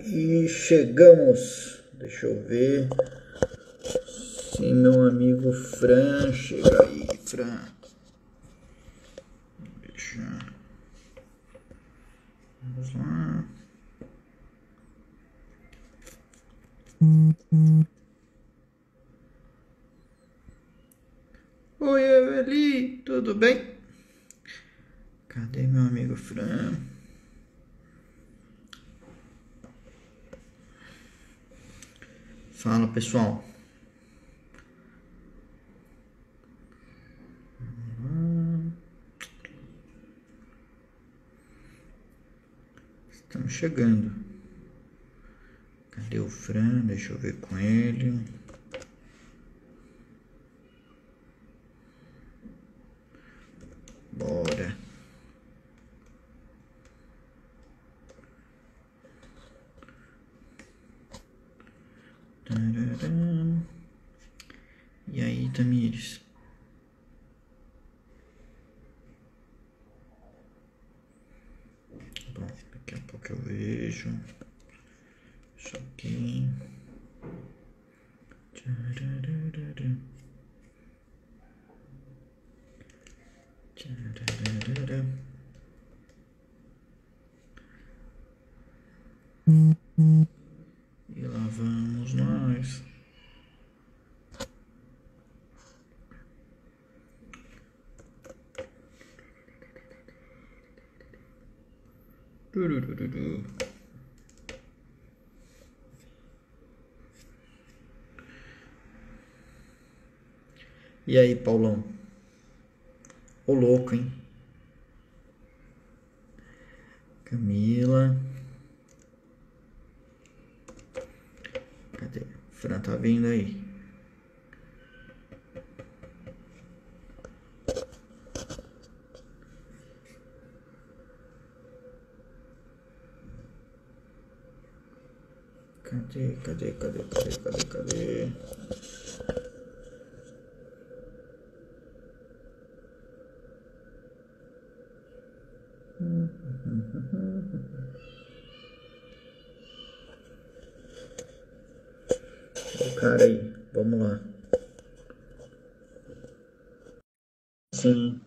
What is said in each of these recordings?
E chegamos. Deixa eu ver se meu amigo Fran chega aí. Fran. Deixa. Vamos lá. Oi, Eveli, tudo bem? Cadê meu amigo Fran? Fala, pessoal. Estamos chegando. Cadê o Fran? Deixa eu ver com ele. Bora. Tararam. E aí, Tamires? Bom, daqui a pouco eu vejo. Isso aqui. Tararam. Tararam. E lá vamos nós. Turururu. E aí, Paulão? Ô louco, hein? Camila. Cadê? Fran tá vindo aí. Cadê? O cara aí, vamos lá. Sim.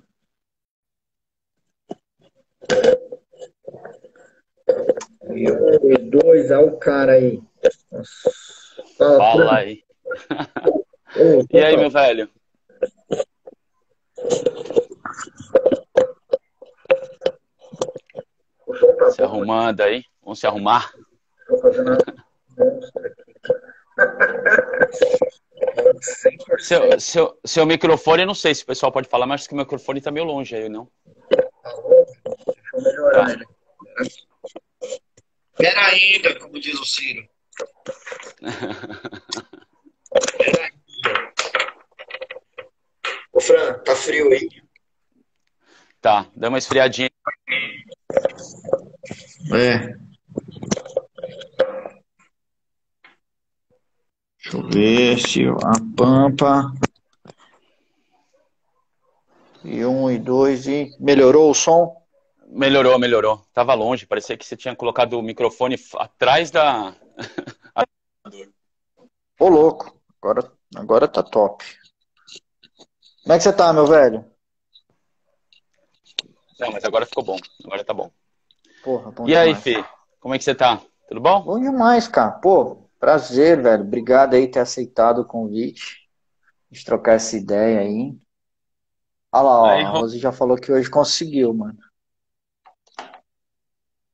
E um, e dois, olha o cara aí. Nossa. Fala, Fala Fran. aí. Ô, E aí, total. meu velho? O som tá Se bom, arrumando aí? Vamos se arrumar? tô fazendo a monstra aqui, cara. Seu, 100%. seu, seu microfone, eu não sei se o pessoal pode falar, mas acho que o microfone tá meio longe aí, não? Alô? Deixa eu melhorar Tá. ele. Pera ainda, como diz o Ciro. Pera ainda. Ô, Fran, tá frio aí? Tá, dá uma esfriadinha. É. Deixa eu ver se a Pampa. E um, e dois, e melhorou o som? Melhorou. Tava longe, parecia que você tinha colocado o microfone atrás da. Ô, louco. Agora tá top. Como é que você tá, meu velho? Não, mas agora ficou bom. Agora tá bom. Porra, bom E aí, demais. Fê? Como é que você tá? Tudo bom? Bom demais, cara. Pô, prazer, velho. Obrigado aí por ter aceitado o convite. De trocar essa ideia aí. Olha lá, ó. Aí, A Rose já falou que hoje conseguiu, mano.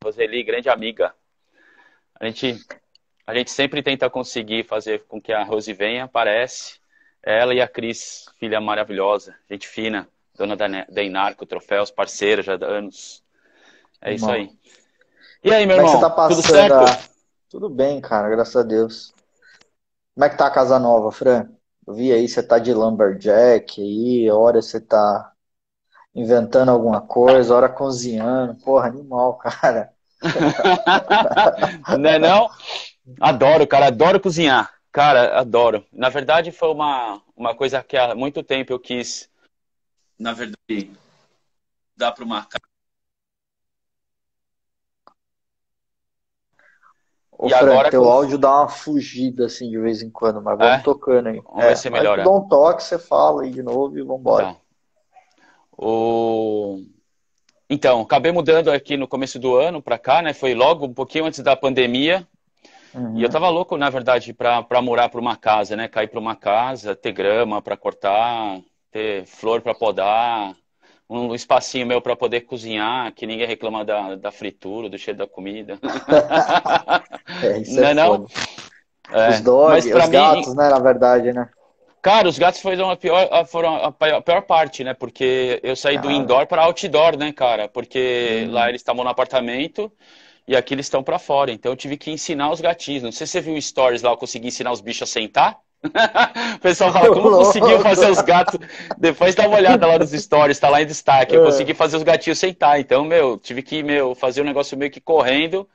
Roseli, grande amiga. A gente, a gente sempre tenta conseguir fazer com que a Rose venha, aparece. Ela e a Cris, filha maravilhosa, gente fina, dona da Inarco, troféus, parceira já há anos. É isso aí. Irmão. E aí, meu Como é que você tá irmão? Tudo passando certo? a... Tudo bem, cara, graças a Deus. Como é que tá a casa nova, Fran? Eu vi aí, você tá de lumberjack aí, hora você tá inventando alguma coisa, hora cozinhando. Porra, animal, cara. Né não? Adoro, cara, adoro cozinhar. Cara, adoro. Na verdade, foi uma coisa que há muito tempo eu quis, na verdade, dar para uma. Ô, E Fran, agora teu com. áudio dá uma fugida assim de vez em quando, mas vamos É, tocando aí. vamos ver se Mas tu melhora. dá um toque, você fala aí de novo e vambora. Tá. O... Então, acabei mudando aqui no começo do ano pra cá, né? Foi logo um pouquinho antes da pandemia. E eu Uhum. tava louco, na verdade, pra morar pra uma casa, né? Cair pra uma casa, ter grama pra cortar, ter flor pra podar, um espacinho meu pra poder cozinhar, que ninguém reclama da fritura, do cheiro da comida. Isso é Não é não? foda. Os É. Mas dog, pra os mim, gatos, né, na verdade, né? cara, os gatos foram a pior parte, né? Porque eu saí do Cara, indoor para outdoor, né, cara? Porque lá hum. eles estavam no apartamento e aqui eles estão para fora. Então eu tive que ensinar os gatinhos. Não sei se você viu stories lá, eu consegui ensinar os bichos a sentar. O pessoal fala, Ô, como conseguiu louco! fazer os gatos? Depois dá uma olhada lá nos stories, tá lá em destaque. Eu É. consegui fazer os gatinhos sentar. Então, tive que, fazer um negócio meio que correndo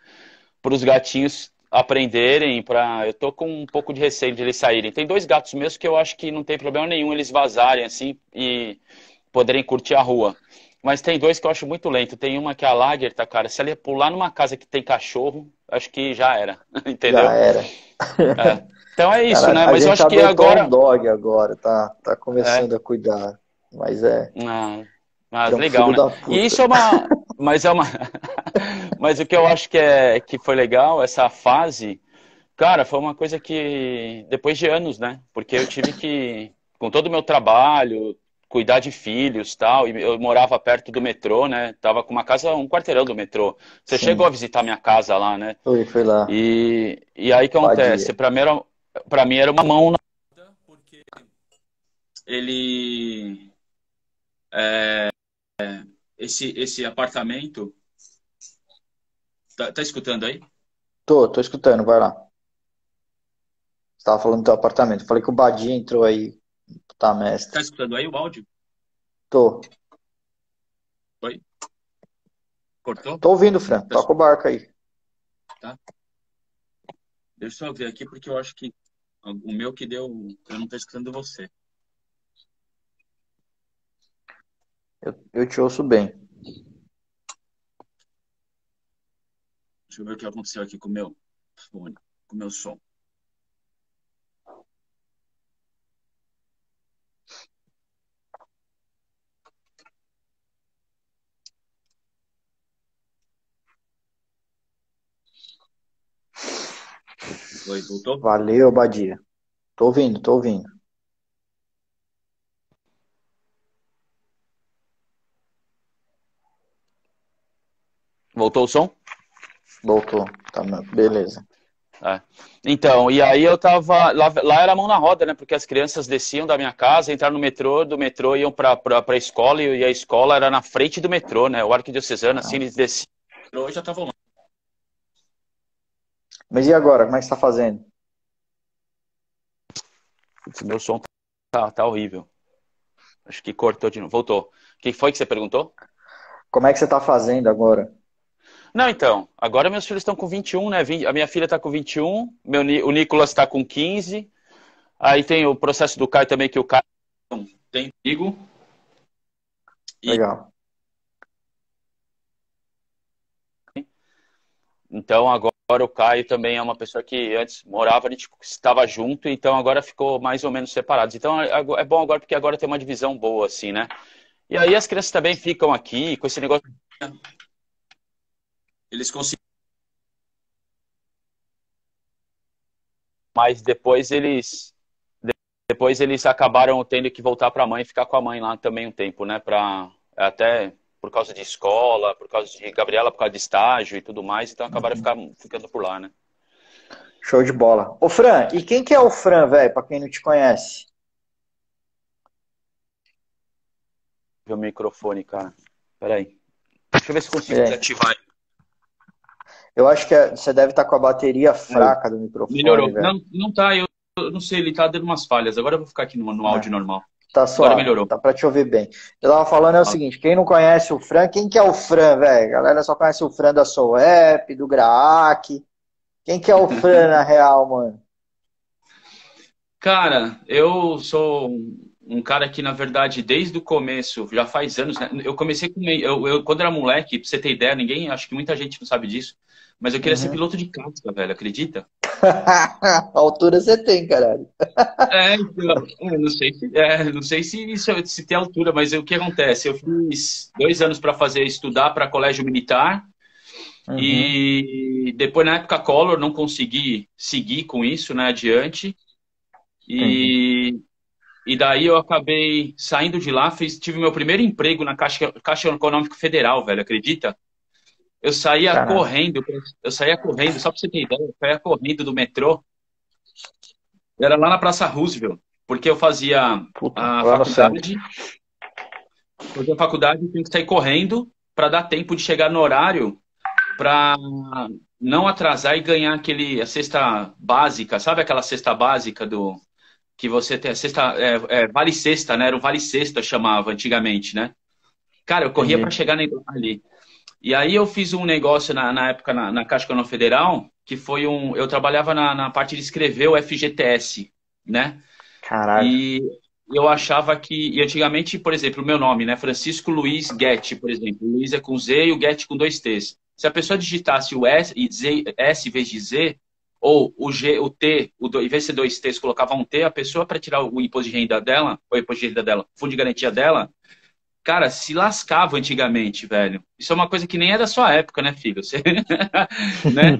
para os gatinhos aprenderem, para eu tô com um pouco de receio de eles saírem. Tem dois gatos meus que eu acho que não tem problema nenhum eles vazarem assim e poderem curtir a rua. Mas tem dois que eu acho muito lento. Tem uma que é a Lagerta, cara. Se ela pular numa casa que tem cachorro, acho que já era, Já entendeu? era. É. Então é isso, Cara, né? a Mas eu gente acho que adotou um agora. dog agora, tá É. começando a cuidar. Mas é, Ah, que é um legal, filho né? da E puta. isso é uma. Mas é uma. Mas o que eu acho que foi legal, essa fase. Cara, foi uma coisa que, depois de anos, né? Porque eu tive que, com todo o meu trabalho, cuidar de filhos tal, e eu morava perto do metrô, né? Tava com uma casa, um quarteirão do metrô. Você chegou a Sim, visitar minha casa lá, né? foi lá. E aí o que acontece? Badia. Pra mim era uma mão na. Porque ele. Esse apartamento. Tá escutando aí? Tô escutando, vai lá. Você tava falando do teu apartamento. Falei que o Badia entrou aí, tá, Tá mestre. escutando aí o áudio? Tô. Oi? Cortou? Tô ouvindo, Fran. Tá Toca o barco aí. Tá? Deixa eu só ver aqui porque eu acho que o meu que deu. Eu não tô escutando você. Eu te ouço bem. Deixa eu ver o que aconteceu aqui com o meu fone, com o meu som. Oi, voltou? Valeu, Badia. Tô ouvindo. Voltou o som? Voltou. Tá, beleza. É. Então, e aí eu tava. Lá era mão na roda, né? Porque as crianças desciam da minha casa, entraram no metrô, do metrô iam pra escola, e a escola era na frente do metrô, né? O Arquidiocesano, assim, eles desciam do metrô e já estavam lá. Mas e agora? Como é que você tá fazendo? Putz, meu som tá horrível. Acho que cortou de novo. Voltou. O que foi que você perguntou? Como é que você tá fazendo agora? Não, então, agora meus filhos estão com 21, né? A minha filha está com 21, o Nicolas está com 15. Aí tem o processo do Caio também, que o Caio tem comigo. E Legal. então agora o Caio também é uma pessoa que antes morava, a gente estava junto, então agora ficou mais ou menos separados. Então é bom agora porque agora tem uma divisão boa, assim, né? E aí as crianças também ficam aqui com esse negócio. Eles conseguem, mas depois eles acabaram tendo que voltar para a mãe e ficar com a mãe lá também um tempo, né? Até por causa de escola, por causa de Gabriela, por causa de estágio e tudo mais, então acabaram ficando por lá, né? Show de bola. Ô, Fran, e quem que é o Fran, velho, pra quem não te conhece? Meu microfone, cara. Peraí. Deixa eu ver se consigo É, desativar. eu acho que você deve estar com a bateria Aí. fraca do microfone, Melhorou. velho. Não, não tá, eu não sei, ele tá dando umas falhas. Agora eu vou ficar aqui no É, áudio normal. tá Agora suave, melhorou. tá pra te ouvir bem. Eu tava falando é o Fala. seguinte, quem não conhece o Fran, quem que é o Fran, velho? A galera só conhece o Fran da Soul App, do Graak. Quem que é o Fran na real, mano? Cara, eu sou. um cara que, na verdade, desde o começo, já faz anos, né? Eu comecei com. Quando era moleque, pra você ter ideia, ninguém, acho que muita gente não sabe disso, mas eu queria ser Uhum. piloto de caça, velho, acredita? A altura você tem, caralho. Então, não sei se tem altura, mas o que acontece? Eu fiz 2 anos para fazer estudar para colégio militar Uhum. e depois, na época Collor, não consegui seguir com isso, né, adiante. Entendi. E, e daí eu acabei saindo de lá, tive meu primeiro emprego na Caixa Econômica Federal, velho, acredita? Caralho. Eu saía correndo, só para você ter ideia, eu saía correndo do metrô. Era lá na Praça Roosevelt, porque eu Puta, a lá no centro. faculdade, fazia a faculdade e tinha que sair correndo para dar tempo de chegar no horário para não atrasar e ganhar a cesta básica, sabe aquela cesta básica do que você tem, a cesta vale cesta, né? Era o vale cesta chamava antigamente, né? Cara, eu corria para Entendi. chegar ali. E aí eu fiz um negócio na época na Caixa Econômica Federal, que foi eu trabalhava na parte de escrever o FGTS, né? Caralho. E eu achava que, antigamente, por exemplo, o meu nome, né? Francisco Luiz Guetti, por exemplo. O Luiz é com Z e o Guetti com dois T's. Se a pessoa digitasse o S, S em vez de Z, ou o G, o T, em vez de ser dois T's, colocava um T, a pessoa, para tirar o imposto de renda dela, ou imposto de renda dela, fundo de garantia dela, cara, se lascava antigamente, velho. Isso é uma coisa que nem é da sua época, né, filho? Você, né?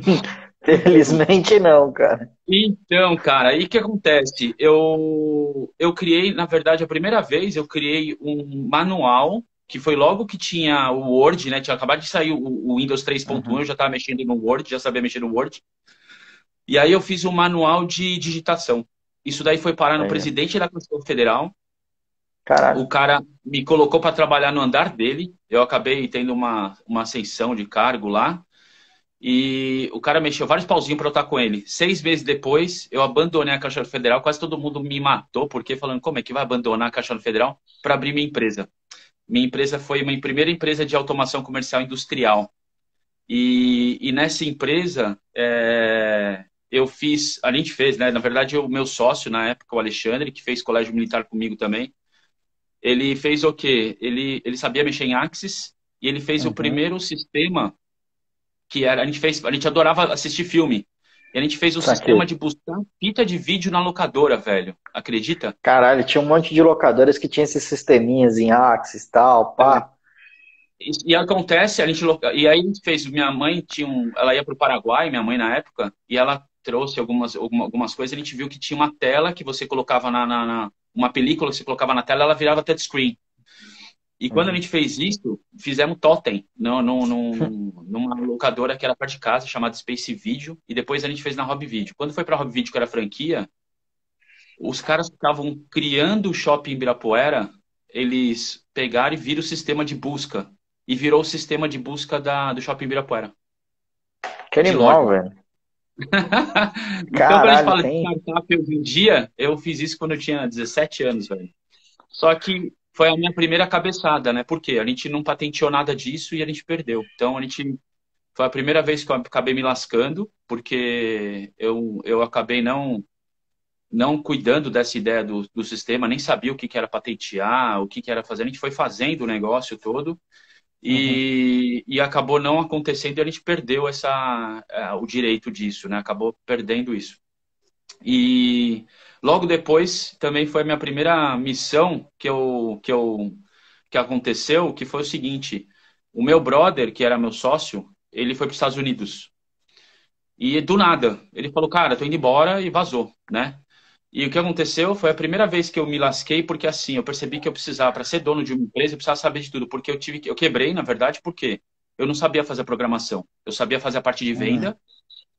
Então, Felizmente não, cara. então, cara, aí o que acontece? Eu criei, na verdade, a primeira vez eu criei um manual, que foi logo que tinha o Word, né? Tinha acabado de sair o Windows 3.1, eu Uhum. já estava mexendo no Word, já sabia mexer no Word. E aí eu fiz um manual de digitação. Isso daí foi parar no Aí, ó. presidente da Constituição Federal. O Caralho. cara me colocou para trabalhar no andar dele. Eu acabei tendo uma ascensão de cargo lá. E o cara mexeu vários pauzinhos para eu estar com ele. 6 meses depois, eu abandonei a Caixa Federal. Quase todo mundo me matou, porque falando, como é que vai abandonar a Caixa Federal para abrir minha empresa? Minha empresa foi uma primeira empresa de automação comercial industrial. E nessa empresa, a gente fez, né? Na verdade, o meu sócio na época, o Alexandre, que fez colégio militar comigo também, ele fez o quê? Ele sabia mexer em Axis e ele fez o Uhum. primeiro sistema que era, a gente adorava assistir filme. E a gente fez o sistema Saquei. de buscar fita de vídeo na locadora, velho. Acredita? Caralho, tinha um monte de locadoras que tinha esses sisteminhas em Axis e tal, pá. E acontece, e aí a gente fez, minha mãe ela ia para o Paraguai, minha mãe na época, e ela trouxe algumas coisas, a gente viu que tinha uma tela que você colocava uma película que você colocava na tela, ela virava touchscreen. E quando a Uhum. gente fez isso, fizemos totem numa locadora que era perto de casa, chamada Space Video, e depois a gente fez na Hobby Video. Quando foi para a Hobby Video, que era franquia, os caras que estavam criando o shopping em Ibirapuera, eles pegaram e viram o sistema de busca. E virou o sistema de busca do shopping Ibirapuera, Que de animal, loja. velho. Então, quando a gente Caralho, fala de tem. startup hoje em dia, eu fiz isso quando eu tinha 17 anos, velho. Só que foi a minha primeira cabeçada, né? Por quê? A gente não patenteou nada disso e a gente perdeu. Então, foi a primeira vez que eu acabei me lascando, porque eu acabei não cuidando dessa ideia do sistema, nem sabia o que era patentear, o que era fazer. A gente foi fazendo o negócio todo Uhum. e acabou não acontecendo e a gente perdeu o direito disso, né? Acabou perdendo isso. E logo depois também foi a minha primeira missão que aconteceu, que foi o seguinte: o meu brother, que era meu sócio, ele foi para os Estados Unidos. E do nada, ele falou, cara, tô indo embora e vazou, né? E o que aconteceu foi a primeira vez que eu me lasquei, porque assim, eu percebi que eu precisava, para ser dono de uma empresa, eu precisava saber de tudo, porque eu quebrei, na verdade, porque eu não sabia fazer a programação. Eu sabia fazer a parte de Uhum. venda,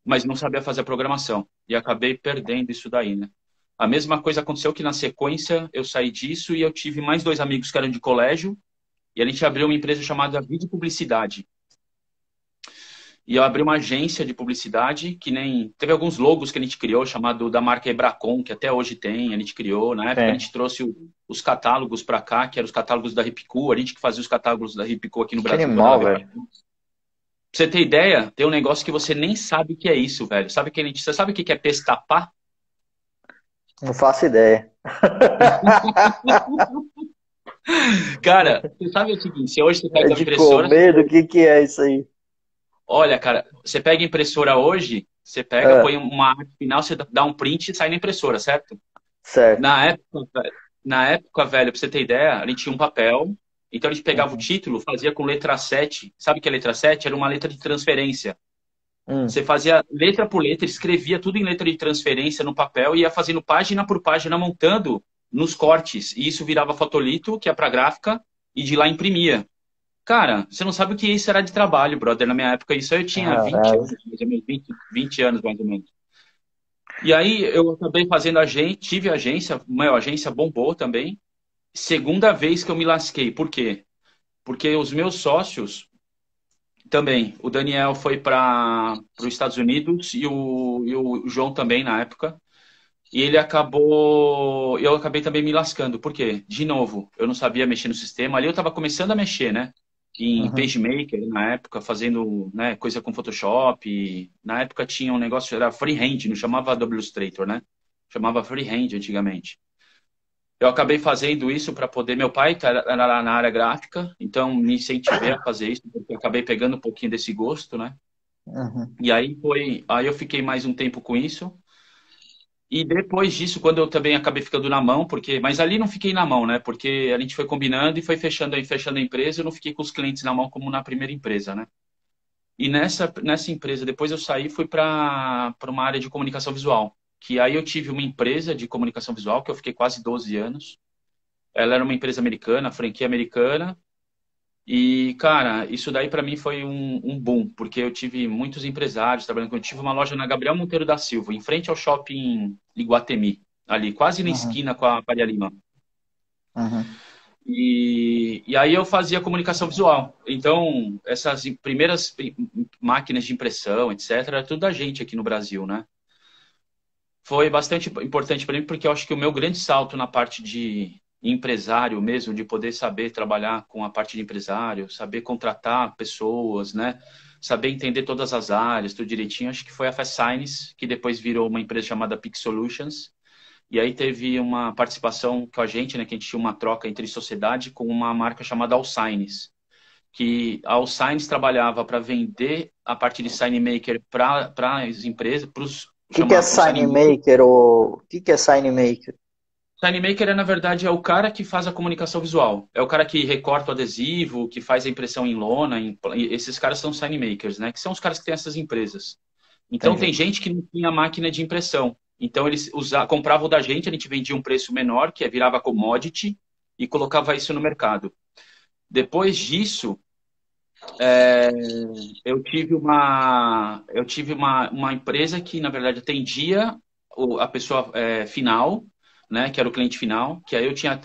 mas não sabia fazer a programação. E acabei perdendo isso daí, né? A mesma coisa aconteceu que na sequência eu saí disso e eu tive mais dois amigos que eram de colégio e a gente abriu uma empresa chamada Vídeo Publicidade. E eu abri uma agência de publicidade que nem... Teve alguns logos que a gente criou, chamado da marca Ebracon, que até hoje tem, a gente criou. Na época a Sim. gente trouxe os catálogos para cá, que eram os catálogos da Ripco, a gente que fazia os catálogos da Ripco aqui no Que Brasil quando ela animal, veio para velho. cá. Pra você ter ideia, tem um negócio que você nem sabe o que é isso, velho. Você sabe o que é pestapar? Não faço ideia. Cara, você sabe o seguinte, se hoje você É pega a de impressora, você comer, do que é isso aí? olha, cara, você pega a impressora hoje, você pega, Ah, põe uma arte final, você dá um print e sai na impressora, certo? certo. Na época, na época, velho, pra você ter ideia, a gente tinha um papel, então a gente pegava o Uhum. título, fazia com letra 7. Sabe o que é letra 7? Era uma letra de transferência. Você Hum. fazia letra por letra, escrevia tudo em letra de transferência no papel e ia fazendo página por página, montando nos cortes. E isso virava fotolito, que é para gráfica, e de lá imprimia. Cara, você não sabe o que isso era de trabalho, brother. Na minha época, isso eu tinha 20 Caralho. anos, mais ou menos, 20 anos mais ou menos. E aí eu acabei fazendo agência, tive agência, uma agência bombou também. Segunda vez que eu me lasquei. Por quê? Porque os meus sócios também. O Daniel foi para os Estados Unidos e o João também na época. E ele acabou. Eu acabei também me lascando. Por quê? De novo, eu não sabia mexer no sistema. Ali eu estava começando a mexer, né? Em Uhum. PageMaker, na época, fazendo, né, coisa com Photoshop. Na época tinha um negócio, era freehand, não chamava Adobe Illustrator, né? Chamava freehand antigamente. Eu acabei fazendo isso para poder. Meu pai era lá na área gráfica, então me incentivei a fazer isso, porque eu acabei pegando um pouquinho desse gosto, né? Uhum. E aí foi. Aí eu fiquei mais um tempo com isso. E depois disso, quando eu também acabei ficando na mão, porque. Mas ali não fiquei na mão, né? Porque a gente foi combinando e foi fechando a empresa, eu não fiquei com os clientes na mão como na primeira empresa, né? E nessa empresa, depois eu saí e fui para uma área de comunicação visual. Que aí eu tive uma empresa de comunicação visual, que eu fiquei quase 12 anos. Ela era uma empresa americana, franquia americana. E, cara, isso daí para mim foi um boom, porque eu tive muitos empresários trabalhando comigo. Eu tive uma loja na Gabriel Monteiro da Silva, em frente ao shopping Iguatemi, ali, quase na Uhum. esquina com a Faria Lima. Uhum. E aí eu fazia comunicação visual. Então, essas primeiras máquinas de impressão, etc., era tudo da gente aqui no Brasil, né? Foi bastante importante para mim, porque eu acho que o meu grande salto na parte de empresário mesmo, de poder saber trabalhar com a parte de empresário, saber contratar pessoas, né? Saber entender todas as áreas, tudo direitinho, acho que foi a Fast Signs, que depois virou uma empresa chamada Peak Solutions. E aí teve uma participação com a gente, né? Que a gente tinha uma troca entre sociedade com uma marca chamada Allsigns, que a Allsigns trabalhava para vender a parte de sign maker para as empresas, para os Que é chamar para o sign sign maker? O que é sign maker? Sign maker é, na verdade, é o cara que faz a comunicação visual. É o cara que recorta o adesivo, que faz a impressão em lona. Esses caras são sign makers, né? Que são os caras que têm essas empresas. Então, tem Entendi. gente que não tinha máquina de impressão. Então, eles compravam da gente, a gente vendia um preço menor, que virava commodity, e colocava isso no mercado. Depois disso, eu tive uma empresa que, na verdade, atendia a pessoa final, né, que era o cliente final, que aí eu tinha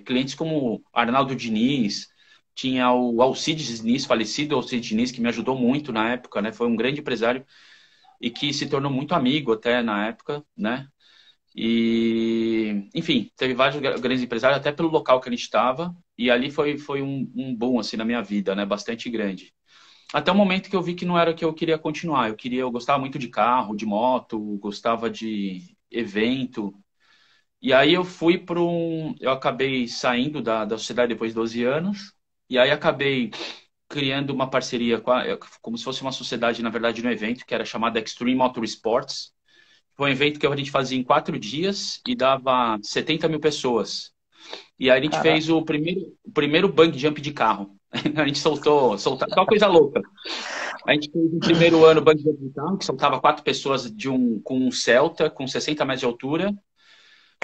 clientes como Arnaldo Diniz, tinha o Alcides Diniz, falecido Alcides Diniz, que me ajudou muito na época, né, foi um grande empresário e que se tornou muito amigo até na época, né, e, enfim, teve vários grandes empresários, até pelo local que a gente estava, e ali foi um boom, assim, na minha vida, né, bastante grande. Até o momento que eu vi que não era o que eu queria continuar. Eu gostava muito de carro, de moto, gostava de evento. E aí eu acabei saindo da sociedade depois de 12 anos. E aí acabei criando uma parceria como se fosse uma sociedade, na verdade, no evento, que era chamada Extreme Motorsports. Foi um evento que a gente fazia em 4 dias e dava 70 mil pessoas. E aí a gente Caralho. fez o primeiro bungee jump de carro. A gente só coisa louca. A gente fez no primeiro ano bungee jump de carro, que soltava 4 pessoas com um Celta, com 60 metros de altura.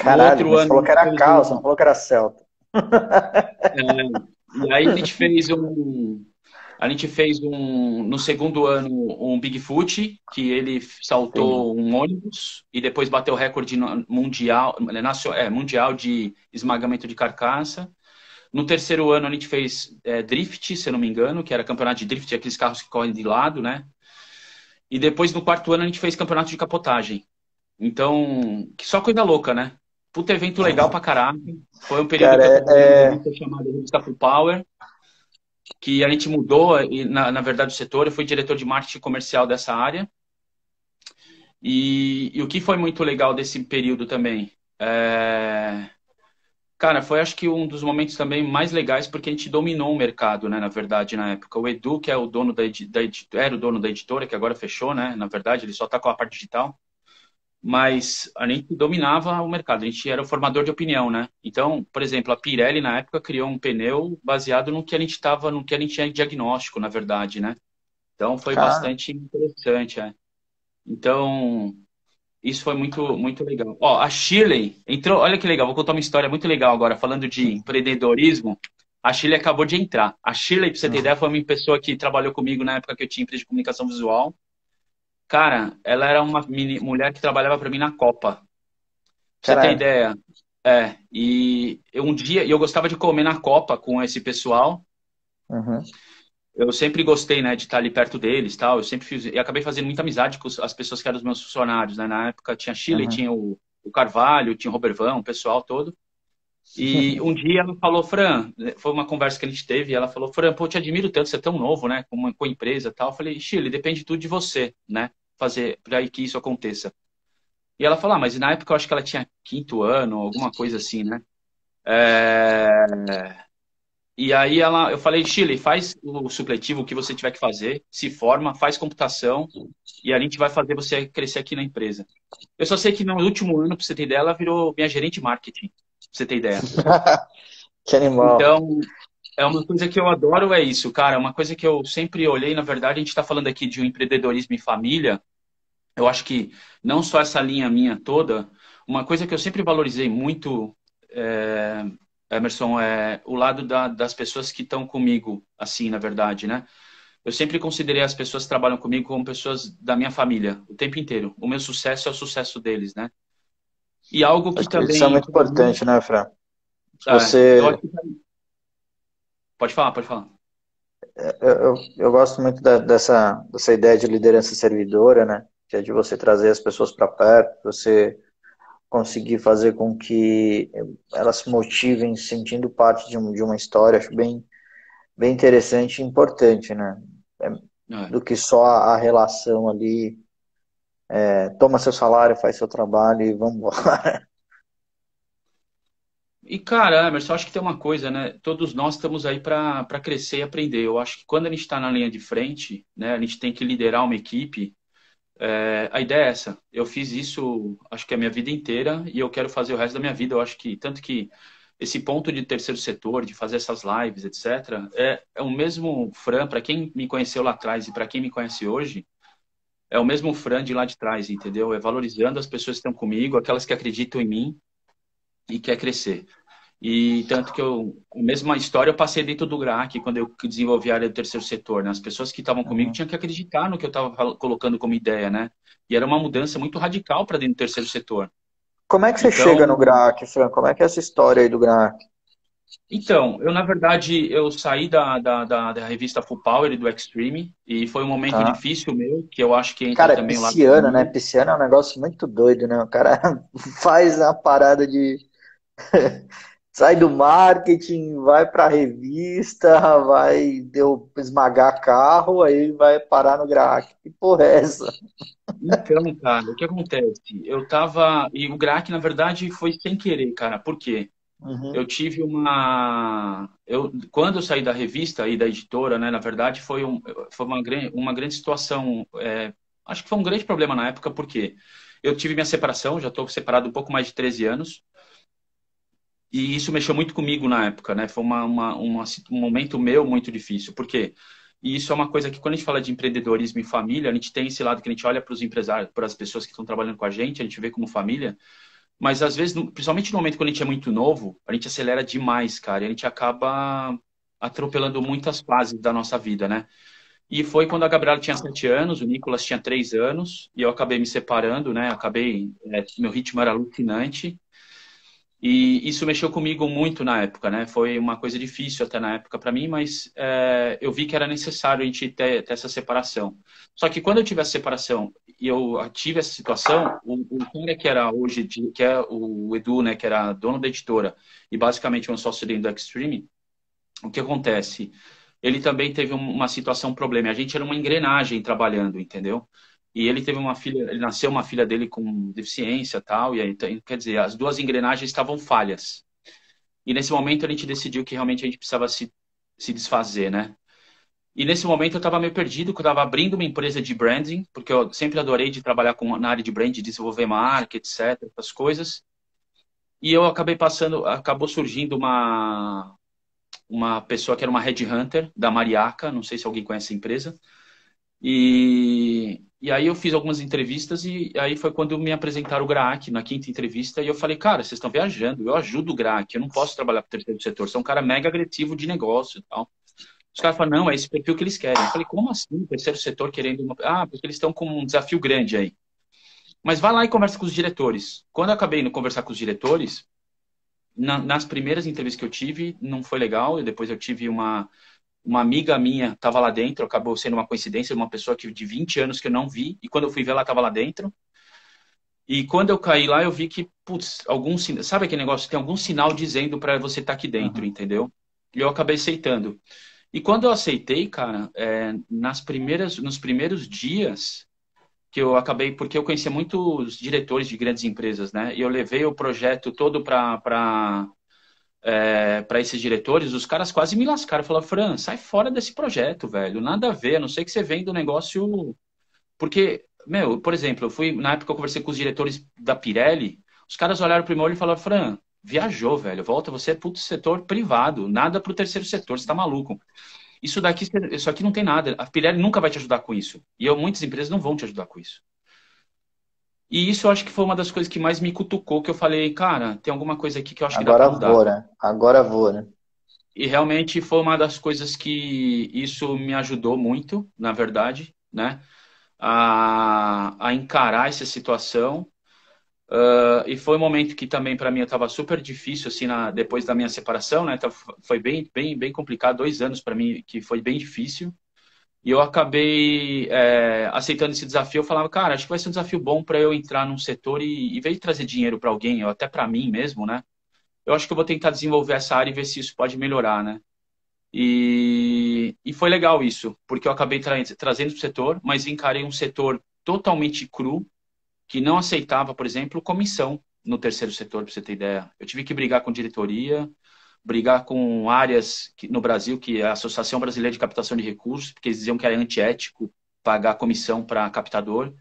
No Caralho, outro mas você ano, a falou que gente era fez carro, você não falou que era Celta. e aí a gente fez no segundo ano, um Bigfoot, que ele Entendi. saltou um ônibus e depois bateu o recorde mundial, mundial de esmagamento de carcaça. No terceiro ano, a gente fez drift, se eu não me engano, que era campeonato de drift, aqueles carros que correm de lado, né? E depois, no quarto ano, a gente fez campeonato de capotagem. Então, que só coisa louca, né? Puta evento legal pra caralho. Foi um período Cara, que eu trabalhei numa revista chamada Revista Full Power, que a gente mudou, e, na verdade, o setor. Eu fui diretor de marketing comercial dessa área. E o que foi muito legal desse período também? É, cara, foi acho que um dos momentos também mais legais porque a gente dominou o mercado, né? Na verdade, na época. O Edu, que é o dono era o dono da editora, que agora fechou, né? Na verdade, ele só tá com a parte digital. Mas a gente dominava o mercado, a gente era o formador de opinião, né? Então, por exemplo, a Pirelli na época criou um pneu baseado no que a gente estava, no que a gente tinha em diagnóstico, na verdade, né? Então foi Cara, bastante interessante, é. Então, isso foi muito legal. Ó, a Shirley entrou, olha que legal, vou contar uma história muito legal agora, falando de empreendedorismo. A Shirley acabou de entrar. A Shirley, pra você ter uhum. ideia, foi uma pessoa que trabalhou comigo na época que eu tinha empresa de comunicação visual. Cara, ela era uma mulher que trabalhava para mim na Copa. Pra você ter Caralho. ideia, e um dia, e eu gostava de comer na Copa com esse pessoal. Uhum, Eu sempre gostei, né, de estar ali perto deles, tal. Eu sempre fiz, e acabei fazendo muita amizade com as pessoas que eram os meus funcionários, né? Na época tinha Chile, uhum. tinha o Carvalho, tinha o Robervão, o pessoal todo. E um dia ela falou, Fran, foi uma conversa que a gente teve, e ela falou, Fran, pô, eu te admiro tanto, você é tão novo, né, com a empresa, e tal. Eu falei, Chile, depende tudo de você, né, fazer para que isso aconteça. E ela falou, mas na época eu acho que ela tinha quinto ano, alguma coisa assim, né? É, E aí eu falei, Chile, faz o supletivo, o que você tiver que fazer, se forma, faz computação e a gente vai fazer você crescer aqui na empresa. Eu só sei que no último ano, para você ter ideia, ela virou minha gerente de marketing, pra você ter ideia. Que animal. Então, é uma coisa que eu adoro, é isso, cara. É uma coisa que eu sempre olhei, na verdade, a gente está falando aqui de um empreendedorismo em família. Eu acho que não só essa linha minha toda, uma coisa que eu sempre valorizei muito, é, Emerson, é o lado das pessoas que estão comigo, assim, na verdade, né? Eu sempre considerei as pessoas que trabalham comigo como pessoas da minha família, o tempo inteiro. O meu sucesso é o sucesso deles, né? E algo que Acho que isso é também, muito pra mim, importante, né, Fran? Se eu você. acho que, pode falar, pode falar. Eu gosto muito dessa ideia de liderança servidora, né? Que é de você trazer as pessoas para perto, você conseguir fazer com que elas se motivem sentindo parte de uma história. Acho bem interessante e importante, né? É, É. do que só a relação ali, toma seu salário, faz seu trabalho e vamos embora. E, cara, Emerson, eu acho que tem uma coisa, né? Todos nós estamos aí para crescer e aprender. Eu acho que quando a gente está na linha de frente, né, a gente tem que liderar uma equipe. A ideia é essa. Eu fiz isso, acho que a minha vida inteira, e eu quero fazer o resto da minha vida. Eu acho que, tanto que esse ponto de terceiro setor, de fazer essas lives, etc., é o mesmo Fran, para quem me conheceu lá atrás e para quem me conhece hoje, é o mesmo Fran de lá de trás, entendeu? É valorizando as pessoas que estão comigo, aquelas que acreditam em mim e quer crescer. E tanto que a mesma história eu passei dentro do GRAAC quando eu desenvolvi a área do terceiro setor, né? As pessoas que estavam comigo Uhum. tinham que acreditar no que eu estava colocando como ideia, né? E era uma mudança muito radical para dentro do terceiro setor. Como é que você Então, chega no GRAAC, Fran? Como é que é essa história aí do GRAAC? eu na verdade eu saí da revista Full Power e do Extreme e foi um momento Tá? difícil meu, que eu acho que entra Cara, é também o lado pisciano, né? família. Pisciano é um negócio muito doido, né? O cara faz a parada de. Sai do marketing, vai pra revista, vai esmagar carro, aí vai parar no GRAAC. Que porra é essa? Então, cara, o que acontece? Eu tava. E o GRAAC, na verdade, foi sem querer, cara. Por quê? Uhum, Eu tive uma. Quando eu saí da revista e da editora, né, na verdade, foi uma grande situação. Acho que foi um grande problema na época, porque eu tive minha separação, já estou separado um pouco mais de 13 anos, e isso mexeu muito comigo na época, né? Foi um momento meu muito difícil. Por quê? E isso é uma coisa que, quando a gente fala de empreendedorismo em família, a gente tem esse lado que a gente olha para os empresários, para as pessoas que estão trabalhando com a gente vê como família. Mas às vezes, principalmente no momento quando a gente é muito novo, a gente acelera demais, cara, e a gente acaba atropelando muitas fases da nossa vida, né? E foi quando a Gabriela tinha 7 anos, o Nicolas tinha 3 anos, e eu acabei me separando, né? Meu ritmo era alucinante, e isso mexeu comigo muito na época, né? Foi uma coisa difícil até na época para mim, mas eu vi que era necessário a gente ter essa separação. Só que quando eu tive essa separação e eu tive essa situação, o cara que era hoje, que é o Edu, né, que era dono da editora e basicamente um sócio dentro da Extreme, o que acontece? Ele também teve uma situação, um problema. A gente era uma engrenagem trabalhando, entendeu? E ele teve uma filha, ele nasceu uma filha dele com deficiência e tal, e aí, quer dizer, as duas engrenagens estavam falhas. E nesse momento a gente decidiu que realmente a gente precisava se desfazer, né? E nesse momento eu estava meio perdido, que eu estava abrindo uma empresa de branding, porque eu sempre adorei de trabalhar na área de branding, desenvolver marca, etc, essas coisas. E eu acabou surgindo uma pessoa que era uma headhunter da Mariaca, não sei se alguém conhece a empresa. E aí eu fiz algumas entrevistas e aí foi quando me apresentaram o GRAAC na quinta entrevista e eu falei, cara, vocês estão viajando, eu ajudo o GRAAC, eu não posso trabalhar para o terceiro setor, sou um cara mega agressivo de negócio e tal. Os caras falaram, não, é esse perfil que eles querem. Eu falei, como assim, terceiro setor querendo uma... Ah, porque eles estão com um desafio grande aí. Mas vai lá e conversa com os diretores. Quando eu acabei de conversar com os diretores, nas primeiras entrevistas que eu tive, não foi legal, e depois eu tive uma amiga minha estava lá dentro, acabou sendo uma coincidência, uma pessoa de 20 anos que eu não vi, e quando eu fui ver, ela estava lá dentro. E quando eu caí lá, eu vi que, putz, sabe aquele negócio? Tem algum sinal dizendo para você estar aqui dentro, Uhum. entendeu? E eu acabei aceitando. E quando eu aceitei, cara, nos primeiros dias que eu acabei, porque eu conhecia muitos diretores de grandes empresas, né? E eu levei o projeto todo para esses diretores, os caras quase me lascaram. Falaram, Fran, sai fora desse projeto, velho. Nada a ver, a não sei que você vem do negócio. Porque, meu, por exemplo, na época eu conversei com os diretores da Pirelli, os caras olharam para o meu olho e falaram, Fran, viajou, velho. Volta, você é puto setor privado, nada pro terceiro setor, você tá maluco. Isso aqui não tem nada. A Pirelli nunca vai te ajudar com isso. Muitas empresas não vão te ajudar com isso. E isso eu acho que foi uma das coisas que mais me cutucou, que eu falei, cara, tem alguma coisa aqui que eu acho que dá para Agora mudar. vou, né? Agora vou, né? E realmente foi uma das coisas que isso me ajudou muito, na verdade, né? A encarar essa situação. E foi um momento que também para mim estava super difícil, assim, depois da minha separação, né? Então, foi bem complicado, 2 anos para mim que foi bem difícil. E eu acabei aceitando esse desafio. Eu falava, cara, acho que vai ser um desafio bom para eu entrar num setor e, em vez de trazer dinheiro para alguém, ou até para mim mesmo, né? Eu acho que eu vou tentar desenvolver essa área e ver se isso pode melhorar, né? E foi legal isso, porque eu acabei trazendo para o setor, mas encarei um setor totalmente cru, que não aceitava, por exemplo, comissão no terceiro setor, para você ter ideia. Eu tive que brigar com diretoria, brigar com áreas no Brasil, que é a Associação Brasileira de Captação de Recursos, porque eles diziam que era antiético pagar comissão para captador.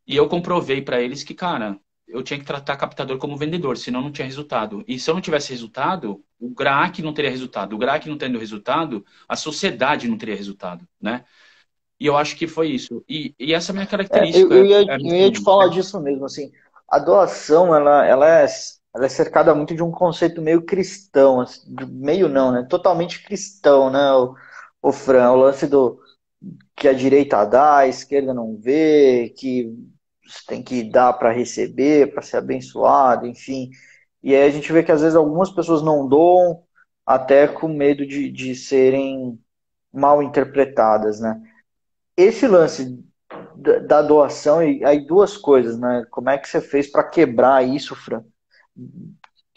E eu comprovei para eles que, cara, eu tinha que tratar captador como vendedor, senão não tinha resultado. E se eu não tivesse resultado, o GRAAC não teria resultado. O GRAAC não tendo resultado, a sociedade não teria resultado, né? E eu acho que foi isso. E essa é a minha característica. Eu ia te falar disso mesmo, assim, a doação, ela é cercada muito de um conceito meio cristão, assim, meio não, né? Totalmente cristão, né, o Fran, o lance do que a direita dá, a esquerda não vê, que você tem que dar para receber, para ser abençoado, enfim. E aí a gente vê que às vezes algumas pessoas não doam, até com medo de serem mal interpretadas, né? Esse lance da doação, e aí duas coisas, né? Como é que você fez para quebrar isso, Fran?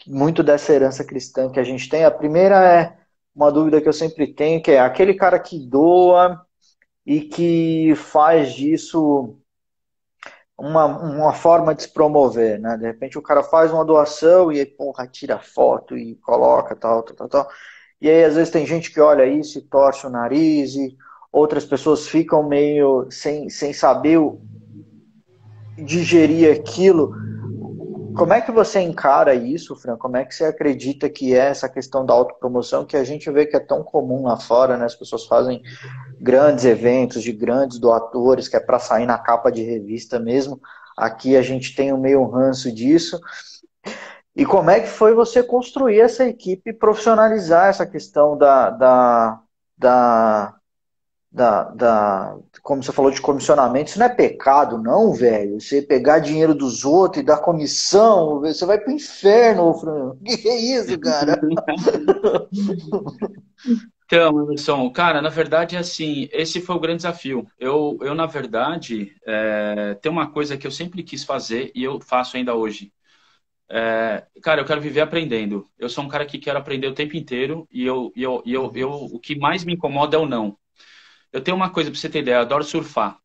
Muito dessa herança cristã que a gente tem. A primeira é uma dúvida que eu sempre tenho, que é aquele cara que doa e que faz disso uma forma de se promover, né? De repente o cara faz uma doação e aí, porra, tira foto e coloca tal. E aí às vezes tem gente que olha isso e torce o nariz e outras pessoas ficam meio sem saber digerir aquilo. Como é que você encara isso, Fran? Como é que você acredita que é essa questão da autopromoção que a gente vê que é tão comum lá fora, né? As pessoas fazem grandes eventos de grandes doadores, que é para sair na capa de revista mesmo. Aqui a gente tem um meio ranço disso. E como é que foi você construir essa equipe e profissionalizar essa questão da, como você falou, de comissionamento? Isso não é pecado, não, velho. Você pegar dinheiro dos outros e dar comissão, você vai pro inferno, Fran. Que é isso, cara? Então, Emerson, cara, na verdade, assim, esse foi o grande desafio. Na verdade, tem uma coisa que eu sempre quis fazer e eu faço ainda hoje. Cara, eu quero viver aprendendo. Eu sou um cara que quer aprender o tempo inteiro o que mais me incomoda é o não. Eu tenho uma coisa pra você ter ideia, eu adoro surfar.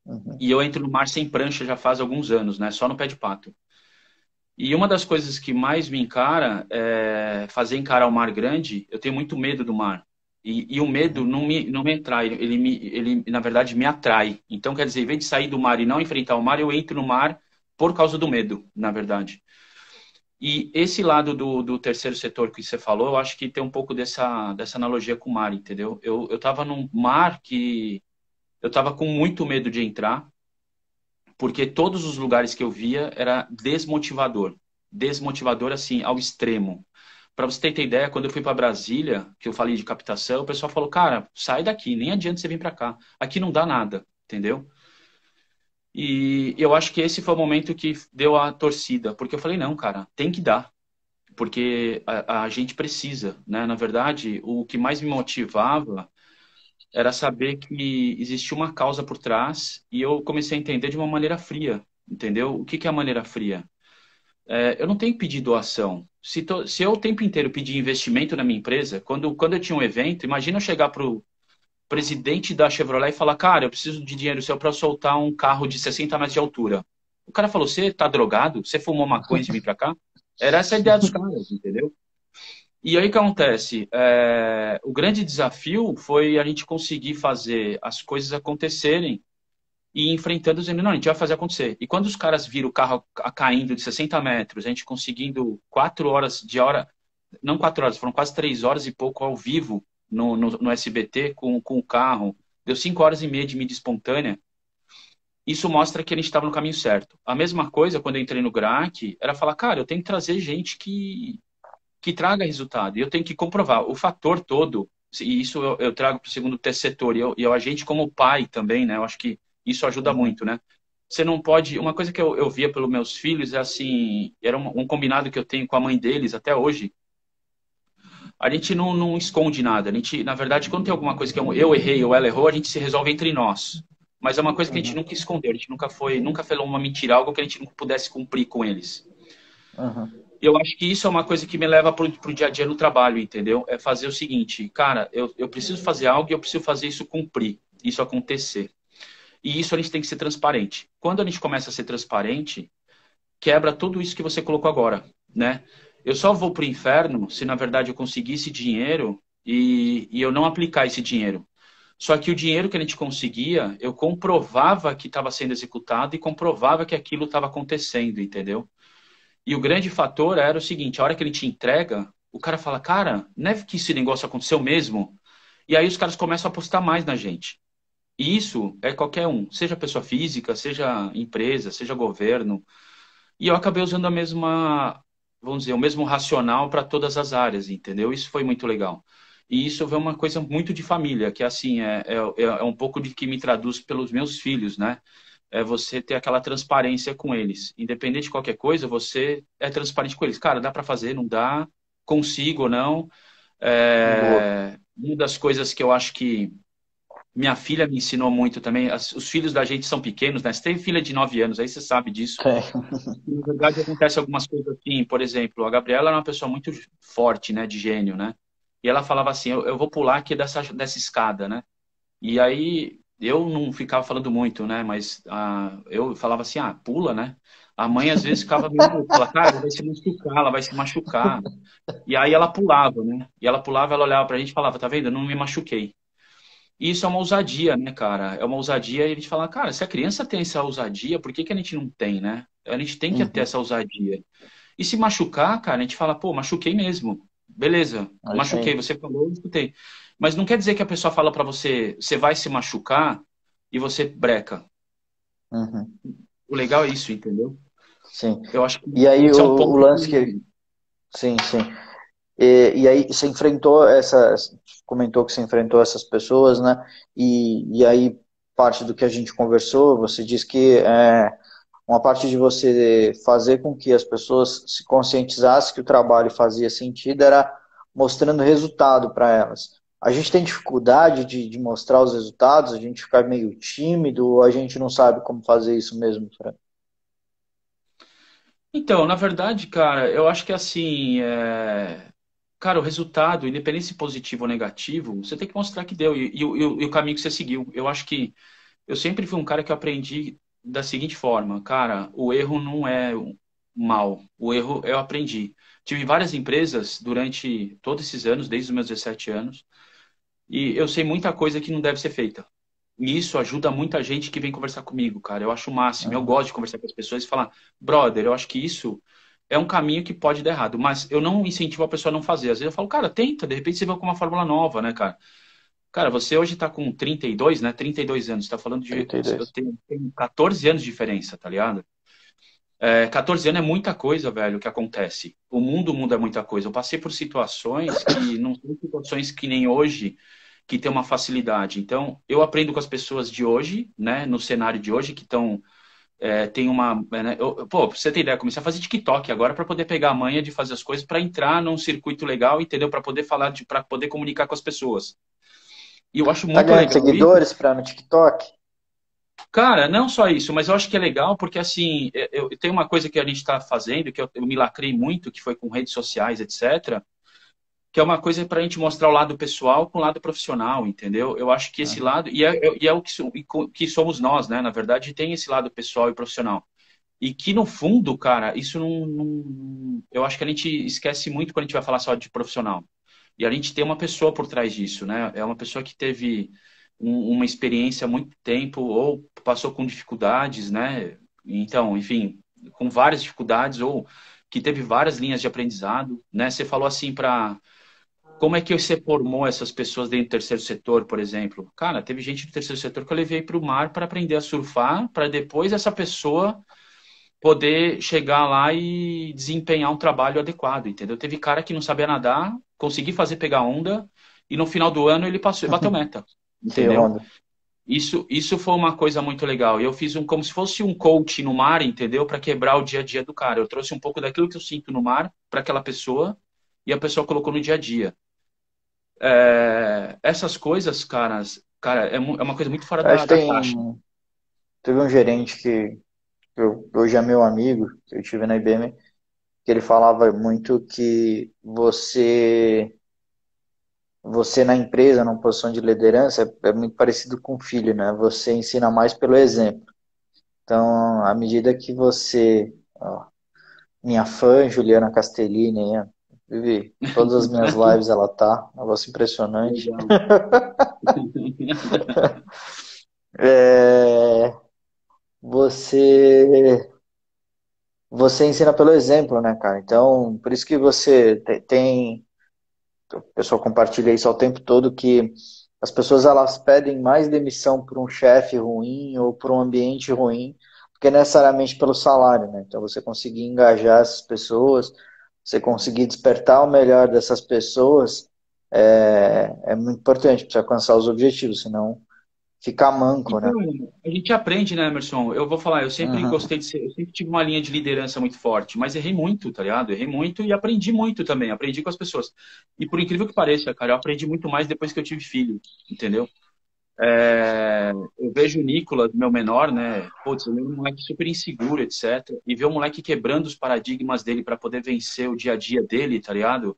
Uhum. E eu entro no mar sem prancha já faz alguns anos, né? Só no pé de pato. E uma das coisas que mais me encara é fazer encarar o mar grande. Eu tenho muito medo do mar. E o medo Uhum. não me atrai, ele, na verdade, me atrai. Então, quer dizer, em vez de sair do mar e não enfrentar o mar, eu entro no mar por causa do medo, na verdade. E esse lado do terceiro setor que você falou, eu acho que tem um pouco dessa analogia com o mar, entendeu? Eu tava num mar que eu tava com muito medo de entrar, porque todos os lugares que eu via era desmotivador. Desmotivador, assim, ao extremo. Para você ter ideia, quando eu fui para Brasília, que eu falei de captação, o pessoal falou, cara, sai daqui, nem adianta você vir para cá. Aqui não dá nada, entendeu? E eu acho que esse foi o momento que deu a torcida, porque eu falei, não, cara, tem que dar, porque a gente precisa, né? Na verdade, o que mais me motivava era saber que existia uma causa por trás e eu comecei a entender de uma maneira fria, entendeu? O que que é a maneira fria? Eu não tenho que pedir doação. Se eu o tempo inteiro pedir investimento na minha empresa, quando eu tinha um evento, imagina eu chegar para o presidente da Chevrolet e falar, cara, eu preciso de dinheiro seu para soltar um carro de 60 metros de altura. O cara falou, você tá drogado? Você fumou maconha de vir para cá? Era essa a ideia dos caras, entendeu? E aí o que acontece? O grande desafio foi a gente conseguir fazer as coisas acontecerem e enfrentando, dizendo, não, a gente vai fazer acontecer. E quando os caras viram o carro caindo de 60 metros, a gente conseguindo 4 horas de hora, não 4 horas, foram quase 3 horas e pouco ao vivo no SBT com o carro, deu 5 horas e meia de mídia espontânea, isso mostra que a gente estava no caminho certo. A mesma coisa, quando eu entrei no GRAC, era falar, cara, eu tenho que trazer gente que traga resultado. E eu tenho que comprovar. O fator todo, e isso eu trago para o segundo setor, e a gente como pai também, né? Eu acho que isso ajuda Uhum. muito, né? Você não pode. Uma coisa que eu via pelos meus filhos é assim: era um combinado que eu tenho com a mãe deles até hoje. A gente não esconde nada. A gente, na verdade, quando tem alguma coisa que eu errei ou ela errou, a gente se resolve entre nós. Mas é uma coisa que a gente Uhum. nunca escondeu. A gente nunca falou uma mentira, algo que a gente não pudesse cumprir com eles. Uhum. Eu acho que isso é uma coisa que me leva pro dia a dia no trabalho, entendeu? É fazer o seguinte, cara, eu preciso fazer algo e eu preciso fazer isso cumprir, isso acontecer. E isso a gente tem que ser transparente. Quando a gente começa a ser transparente, quebra tudo isso que você colocou agora, né? Eu só vou pro inferno se, na verdade, eu conseguir esse dinheiro e eu não aplicar esse dinheiro. Só que o dinheiro que a gente conseguia, eu comprovava que estava sendo executado e comprovava que aquilo estava acontecendo, entendeu? E o grande fator era o seguinte: a hora que ele te entrega, o cara fala, cara, não é que esse negócio aconteceu mesmo? E aí os caras começam a apostar mais na gente. E isso é qualquer um, seja pessoa física, seja empresa, seja governo. E eu acabei usando a mesma, vamos dizer, o mesmo racional para todas as áreas, entendeu? Isso foi muito legal. E isso foi uma coisa muito de família, que assim, é um pouco de que me traduz pelos meus filhos, né? É você ter aquela transparência com eles. Independente de qualquer coisa, você é transparente com eles. Cara, dá para fazer, não dá, consigo ou não. Boa. Uma das coisas que eu acho que minha filha me ensinou muito também, os filhos da gente são pequenos, né? Você tem filha de 9 anos, aí você sabe disso. Tem. Na verdade, acontece algumas coisas assim, por exemplo, a Gabriela era uma pessoa muito forte, né, de gênio, né? E ela falava assim, eu vou pular aqui dessa escada, né? E aí eu não ficava falando muito, né? Mas eu falava assim, pula, né? A mãe às vezes ficava meio louca, falava, cara, ela vai se machucar, ela vai se machucar. E aí ela pulava, né? E ela pulava, ela olhava pra gente e falava, tá vendo? Eu não me machuquei. E isso é uma ousadia, né, cara? É uma ousadia e a gente fala, cara, se a criança tem essa ousadia, por que que a gente não tem, né? A gente tem que ter Uhum. essa ousadia. E se machucar, cara, a gente fala, pô, machuquei mesmo. Beleza, É isso machuquei, aí. você falou, eu escutei. Mas não quer dizer que a pessoa fala pra você, você vai se machucar e você breca. Uhum. O legal é isso, entendeu? Sim. Eu acho que E aí esse é um o ponto lance que. que. Sim, sim. E aí você enfrentou comentou que você enfrentou essas pessoas, né? E aí parte do que a gente conversou, você disse que uma parte de você fazer com que as pessoas se conscientizassem que o trabalho fazia sentido era mostrando resultado para elas. A gente tem dificuldade de mostrar os resultados, a gente fica meio tímido, ou a gente não sabe como fazer isso mesmo, Fran? Então, na verdade, cara, eu acho que assim, cara, o resultado, independente se positivo ou negativo, você tem que mostrar que deu e o caminho que você seguiu. Eu acho que eu sempre fui um cara que eu aprendi da seguinte forma, cara, o erro não é mal, o erro eu aprendi. Tive várias empresas durante todos esses anos, desde os meus 17 anos, e eu sei muita coisa que não deve ser feita. E isso ajuda muita gente que vem conversar comigo, cara. Eu acho o máximo. Eu Uhum. gosto de conversar com as pessoas e falar, brother, eu acho que isso é um caminho que pode dar errado, mas eu não incentivo a pessoa a não fazer. Às vezes eu falo, cara, tenta, de repente você vai com uma fórmula nova, né, cara? Cara, você hoje tá com 32, né? 32 anos. Você tá falando de. Eu 32. tenho 14 anos de diferença, tá ligado? 14 anos é muita coisa, velho, que acontece. O mundo muda muita coisa. Eu passei por situações que não são situações que nem hoje, que tem uma facilidade. Então, eu aprendo com as pessoas de hoje, né, no cenário de hoje, que estão. Tem uma. Né, pô, pra você ter ideia, eu comecei a fazer TikTok agora para poder pegar a manha de fazer as coisas, para entrar num circuito legal, entendeu? Para poder falar, para poder comunicar com as pessoas. E eu acho Tá muito ganhando legal isso. seguidores no TikTok? Cara, não só isso, mas eu acho que é legal porque, assim, eu tenho uma coisa que a gente está fazendo, que eu me lacrei muito, que foi com redes sociais, etc., que é uma coisa para a gente mostrar o lado pessoal com o lado profissional, entendeu? Eu acho que esse Uhum. lado, e é o que, que somos nós, né? Na verdade, tem esse lado pessoal e profissional. E que, no fundo, cara, isso eu acho que a gente esquece muito quando a gente vai falar só de profissional. E a gente tem uma pessoa por trás disso, né? É uma pessoa que teve uma experiência há muito tempo ou passou com dificuldades, né? Então, enfim, com várias dificuldades ou que teve várias linhas de aprendizado, né? Você falou assim para como é que você formou essas pessoas dentro do terceiro setor, por exemplo? Cara, teve gente do terceiro setor que eu levei para o mar para aprender a surfar, para depois essa pessoa poder chegar lá e desempenhar um trabalho adequado, entendeu? Teve cara que não sabia nadar, consegui fazer pegar onda e no final do ano ele passou, bateu meta, Que entendeu? onda. Isso foi uma coisa muito legal. E eu fiz como se fosse um coach no mar, entendeu? Para quebrar o dia a dia do cara. Eu trouxe um pouco daquilo que eu sinto no mar para aquela pessoa e a pessoa colocou no dia a dia. Essas coisas, cara, é uma coisa muito fora Eu acho que da caixa. teve um gerente que hoje é meu amigo, que eu tive na IBM, que ele falava muito que você na empresa, numa posição de liderança, é muito parecido com o filho, né? Você ensina mais pelo exemplo. Então, à medida que você, ó, minha fã, Juliana Castellini, vive todas as minhas lives ela tá, um negócio impressionante. Legal. É, você você ensina pelo exemplo, né, cara? Então, por isso que você tem o pessoal compartilha isso ao tempo todo, que as pessoas elas pedem mais demissão por um chefe ruim ou por um ambiente ruim, do que necessariamente pelo salário, né? Então você conseguir engajar essas pessoas, você conseguir despertar o melhor dessas pessoas é muito importante para você alcançar os objetivos, senão fica manco, Então, né? a gente aprende, né, Emerson? Eu vou falar, eu sempre Uhum. gostei de ser, eu sempre tive uma linha de liderança muito forte, mas errei muito, tá ligado? Errei muito e aprendi muito também, aprendi com as pessoas. E por incrível que pareça, cara, eu aprendi muito mais depois que eu tive filho, entendeu? Eu vejo o Nicolas, meu menor, né? Putz, ele é um moleque super inseguro, etc. E ver o moleque quebrando os paradigmas dele para poder vencer o dia a dia dele, tá ligado?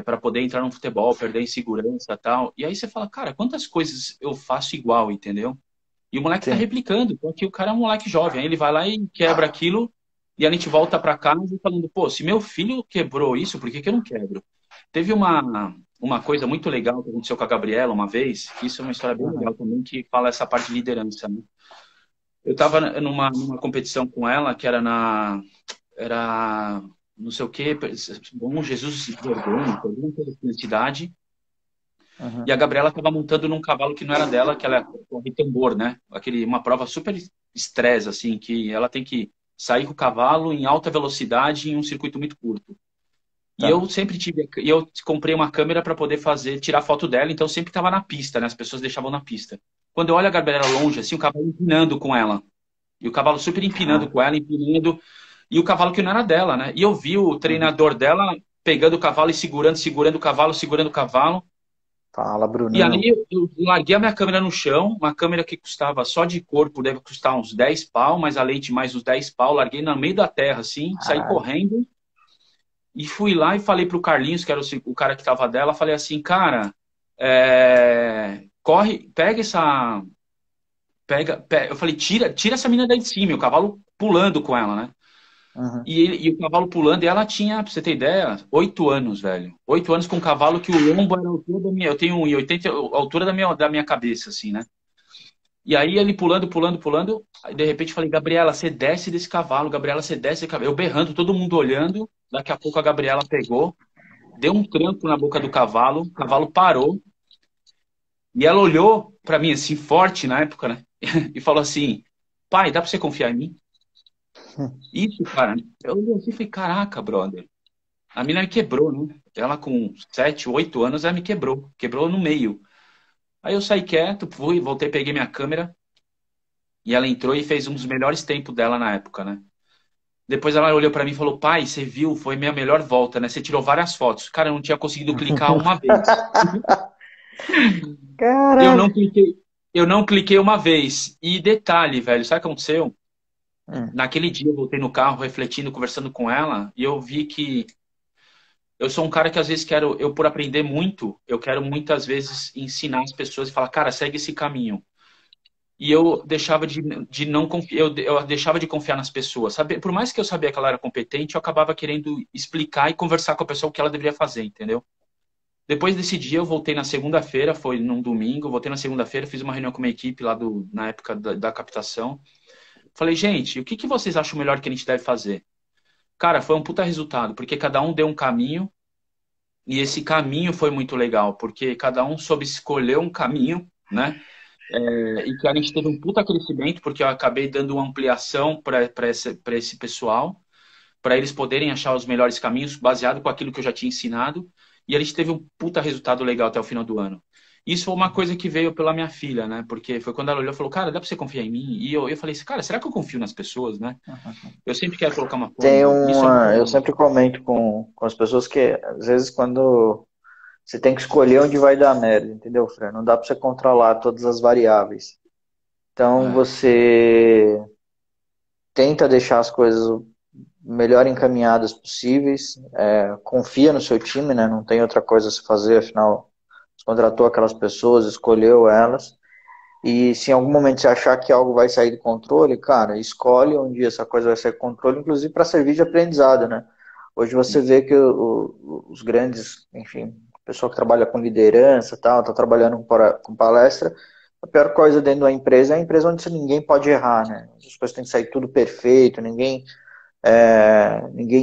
Para poder entrar no futebol, perder a insegurança e tal. E aí você fala, cara, quantas coisas eu faço igual, entendeu? E o moleque tá Sim. replicando, porque o cara é um moleque jovem. Aí ele vai lá e quebra aquilo, e a gente volta para casa falando, pô, se meu filho quebrou isso, por que que eu não quebro? Teve uma coisa muito legal que aconteceu com a Gabriela uma vez, que isso é uma história bem Uhum. legal também, que fala essa parte de liderança, né? Eu estava numa competição com ela, que era não sei o quê, Bom Jesus Orgânico, alguma coisa assim na cidade, e a Uhum. Gabriela estava montando num cavalo que não era dela, que ela corre tambor, né? Uma prova super estresse, assim, que ela tem que sair com o cavalo em alta velocidade em um circuito muito curto. E eu Tá. sempre tive, e eu comprei uma câmera para poder tirar foto dela, então eu sempre estava na pista, né? As pessoas deixavam na pista. Quando eu olho a Gabriela longe, assim, o cavalo empinando com ela. E o cavalo super empinando Ah, com ela, empinando, e o cavalo que não era dela, né? E eu vi o uhum. treinador dela pegando o cavalo e segurando o cavalo, segurando o cavalo. Fala, E Brunão. aí eu larguei a minha câmera no chão, uma câmera que custava só de corpo, deve custar uns 10 pau, mais a lente mais uns 10 pau, larguei no meio da terra, assim, saí Caralho. correndo e fui lá e falei pro Carlinhos, que era o cara que tava dela, falei assim, cara, corre, pega Eu falei, tira essa menina daí de cima, e o cavalo pulando com ela, né? Uhum. E o cavalo pulando, e ela tinha, pra você ter ideia, 8 anos, velho. 8 anos com um cavalo que o lombo era a altura da minha. Eu tenho 1,80, a altura da minha cabeça, assim, né? E aí ele pulando, pulando, pulando. Aí de repente eu falei, Gabriela, você desce desse cavalo, Gabriela, você desce desse cavalo. Eu berrando, todo mundo olhando. Daqui a pouco a Gabriela pegou, deu um tranco na boca do cavalo, o cavalo parou. E ela olhou pra mim, assim, forte na época, né? E falou assim: pai, dá pra você confiar em mim? Isso, cara. Eu olhei assim e falei: caraca, brother. A mina me quebrou, né? Ela com 7, 8 anos, ela me quebrou. Quebrou no meio. Aí eu saí quieto, fui, voltei, peguei minha câmera. E ela entrou e fez um dos melhores tempos dela na época, né? Depois ela olhou pra mim e falou: pai, você viu? Foi minha melhor volta, né? Você tirou várias fotos. Cara, eu não tinha conseguido clicar uma vez. Eu Caraca. não cliquei. Eu não cliquei uma vez. E detalhe, velho, sabe o que aconteceu? Hum. Naquele dia eu voltei no carro, refletindo, conversando com ela, e eu vi que eu sou um cara que às vezes eu por aprender muito, eu quero muitas vezes ensinar as pessoas e falar, cara, segue esse caminho. E eu deixava de não confiar, eu deixava de confiar nas pessoas, sabe? Por mais que eu sabia que ela era competente, eu acabava querendo explicar e conversar com a pessoa o que ela deveria fazer, entendeu? Depois desse dia, eu voltei na segunda-feira, foi num domingo, voltei na segunda-feira, fiz uma reunião com uma equipe lá na época da captação. Falei, gente, o que que vocês acham melhor que a gente deve fazer? Cara, foi um puta resultado, porque cada um deu um caminho, e esse caminho foi muito legal, porque cada um soube escolher um caminho, né? E que a gente teve um puta crescimento, porque eu acabei dando uma ampliação para esse pessoal, para eles poderem achar os melhores caminhos, baseado com aquilo que eu já tinha ensinado, e a gente teve um puta resultado legal até o final do ano. Isso foi uma coisa que veio pela minha filha, né? Porque foi quando ela olhou e falou, cara, dá pra você confiar em mim? E eu falei assim, cara, será que eu confio nas pessoas, né? Eu sempre quero colocar uma Tem forma. Isso é muito uma. Eu legal. sempre comento com as pessoas que, às vezes, quando você tem que escolher onde vai dar merda, entendeu, Fran? Não dá pra você controlar todas as variáveis. Então, É, você tenta deixar as coisas o melhor encaminhadas possíveis, confia no seu time, né? Não tem outra coisa a se fazer, afinal, você contratou aquelas pessoas, escolheu elas. E se em algum momento você achar que algo vai sair do controle, cara, escolhe onde essa coisa vai sair do controle, inclusive para servir de aprendizado, né? Hoje você vê que os grandes, enfim, o pessoal que trabalha com liderança, tal, tá trabalhando com palestra, a pior coisa dentro da empresa é a empresa onde ninguém pode errar, né? As coisas têm que sair tudo perfeito, ninguém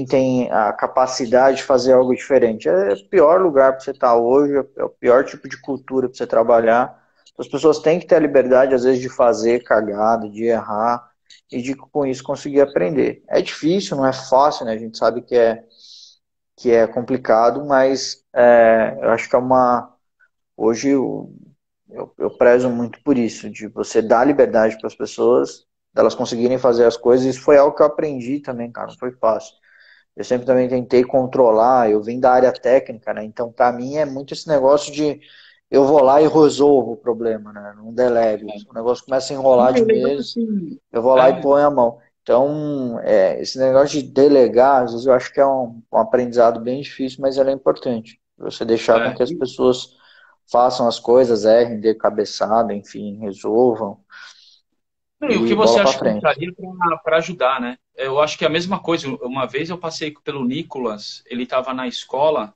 tem a capacidade de fazer algo diferente. É o pior lugar para você estar hoje, é o pior tipo de cultura para você trabalhar. As pessoas têm que ter a liberdade, às vezes, de fazer cagada, de errar, e de, com isso, conseguir aprender. É difícil, não é fácil, né? A gente sabe que é complicado, mas eu acho que é uma. Hoje eu prezo muito por isso, de você dar liberdade para as pessoas, delas conseguirem fazer as coisas. Isso foi algo que eu aprendi também, cara, não foi fácil. Eu sempre também tentei controlar, eu vim da área técnica, né? Então, para mim, é muito esse negócio de eu vou lá e resolvo o problema, né? Não delego. Se o negócio começa a enrolar não, de o legal é meses, assim, eu vou lá e ponho a mão. Então, esse negócio de delegar, às vezes eu acho que é um aprendizado bem difícil, mas ele é importante. Você deixar com é, que as pessoas façam as coisas, errem, dê cabeçada, enfim, resolvam e o e que bola você para acha que frente. entraria para ajudar, né? Eu acho que é a mesma coisa. Uma vez eu passei pelo Nicolas, ele estava na escola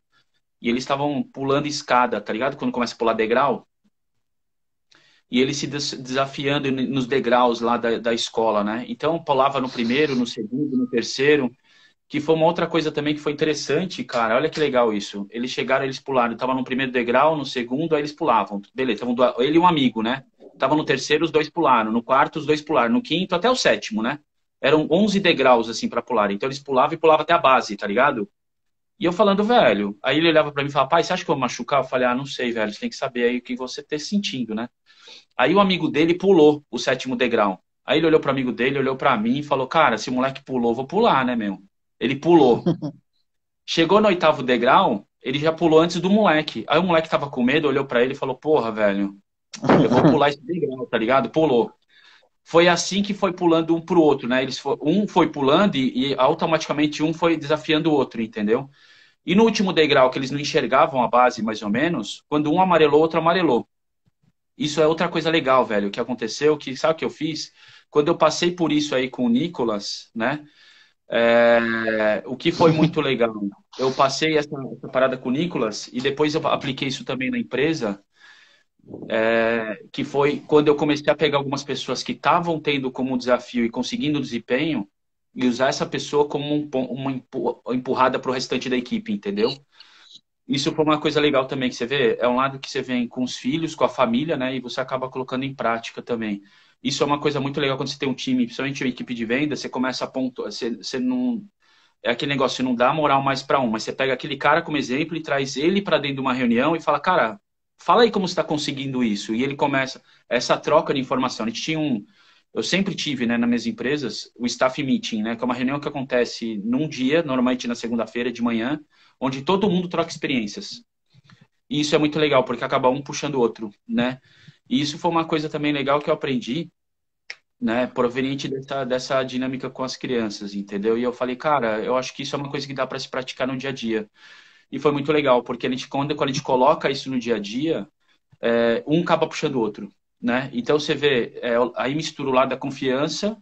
e eles estavam pulando escada, tá ligado? Quando começa a pular degrau. E ele se desafiando nos degraus lá da escola, né? Então pulava no primeiro, no segundo, no terceiro, que foi uma outra coisa também que foi interessante, cara. Olha que legal isso. Eles chegaram, eles pularam, estavam no primeiro degrau, no segundo, aí eles pulavam. Beleza, ele e um amigo, né? Tava no terceiro, os dois pularam, no quarto, os dois pularam, no quinto até o sétimo, né? Eram 11 degraus assim para pular. Então eles pulavam e pulavam até a base, tá ligado? E eu falando, velho. Aí ele olhava para mim e falava, pai, você acha que eu vou machucar? Eu falei, ah, não sei, velho. Você tem que saber aí o que você tá sentindo, né? Aí o amigo dele pulou o sétimo degrau. Aí ele olhou pro amigo dele, olhou pra mim e falou: cara, se o moleque pulou, eu vou pular, né, meu? Ele pulou. Chegou no oitavo degrau, ele já pulou antes do moleque. Aí o moleque tava com medo, olhou pra ele e falou: porra, velho, eu vou pular esse degrau, tá ligado? Pulou. Foi assim que foi pulando um pro outro, né? Um foi pulando e automaticamente um foi desafiando o outro, entendeu? E no último degrau, que eles não enxergavam a base mais ou menos, quando um amarelou, o outro amarelou. Isso é outra coisa legal, velho, que aconteceu, que sabe o que eu fiz? Quando eu passei por isso aí com o Nicolas, né? O que foi muito legal? Eu passei essa parada com o Nicolas e depois eu apliquei isso também na empresa, que foi quando eu comecei a pegar algumas pessoas que estavam tendo como desafio e conseguindo desempenho e usar essa pessoa como uma empurrada para o restante da equipe, entendeu? Isso foi uma coisa legal também que você vê, é um lado que você vem com os filhos, com a família, né? E você acaba colocando em prática também. Isso é uma coisa muito legal quando você tem um time, principalmente uma equipe de venda, você começa a pontuar, você não é aquele negócio, você não dá moral mais para um, mas você pega aquele cara como exemplo e traz ele para dentro de uma reunião e fala, cara, fala aí como você está conseguindo isso. E ele começa essa troca de informação. A gente tinha eu sempre tive, né, nas minhas empresas, o staff meeting, né, que é uma reunião que acontece num dia, normalmente na segunda-feira de manhã, onde todo mundo troca experiências. E isso é muito legal, porque acaba um puxando o outro, né? E isso foi uma coisa também legal que eu aprendi, né, proveniente dessa dinâmica com as crianças, entendeu? E eu falei, cara, eu acho que isso é uma coisa que dá para se praticar no dia a dia. E foi muito legal, porque quando a gente coloca isso no dia a dia, um acaba puxando o outro, né? Então você vê, aí mistura o lado da confiança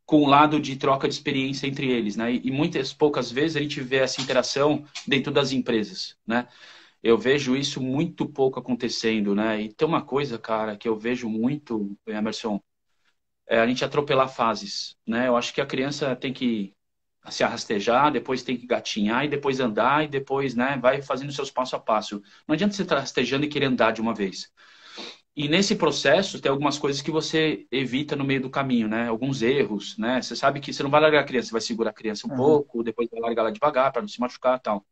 com o lado de troca de experiência entre eles, né? E muitas poucas vezes a gente vê essa interação dentro das empresas, né? Eu vejo isso muito pouco acontecendo, né? E tem uma coisa, cara, que eu vejo muito, Emerson, a gente atropelar fases, né? Eu acho que a criança tem que se arrastejar, depois tem que gatinhar e depois andar e depois, né, vai fazendo seus passo a passo. Não adianta você estar rastejando e querer andar de uma vez. E nesse processo tem algumas coisas que você evita no meio do caminho, né? Alguns erros, né? Você sabe que você não vai largar a criança, você vai segurar a criança um Uhum. pouco, depois vai largar ela devagar para não se machucar, e tal.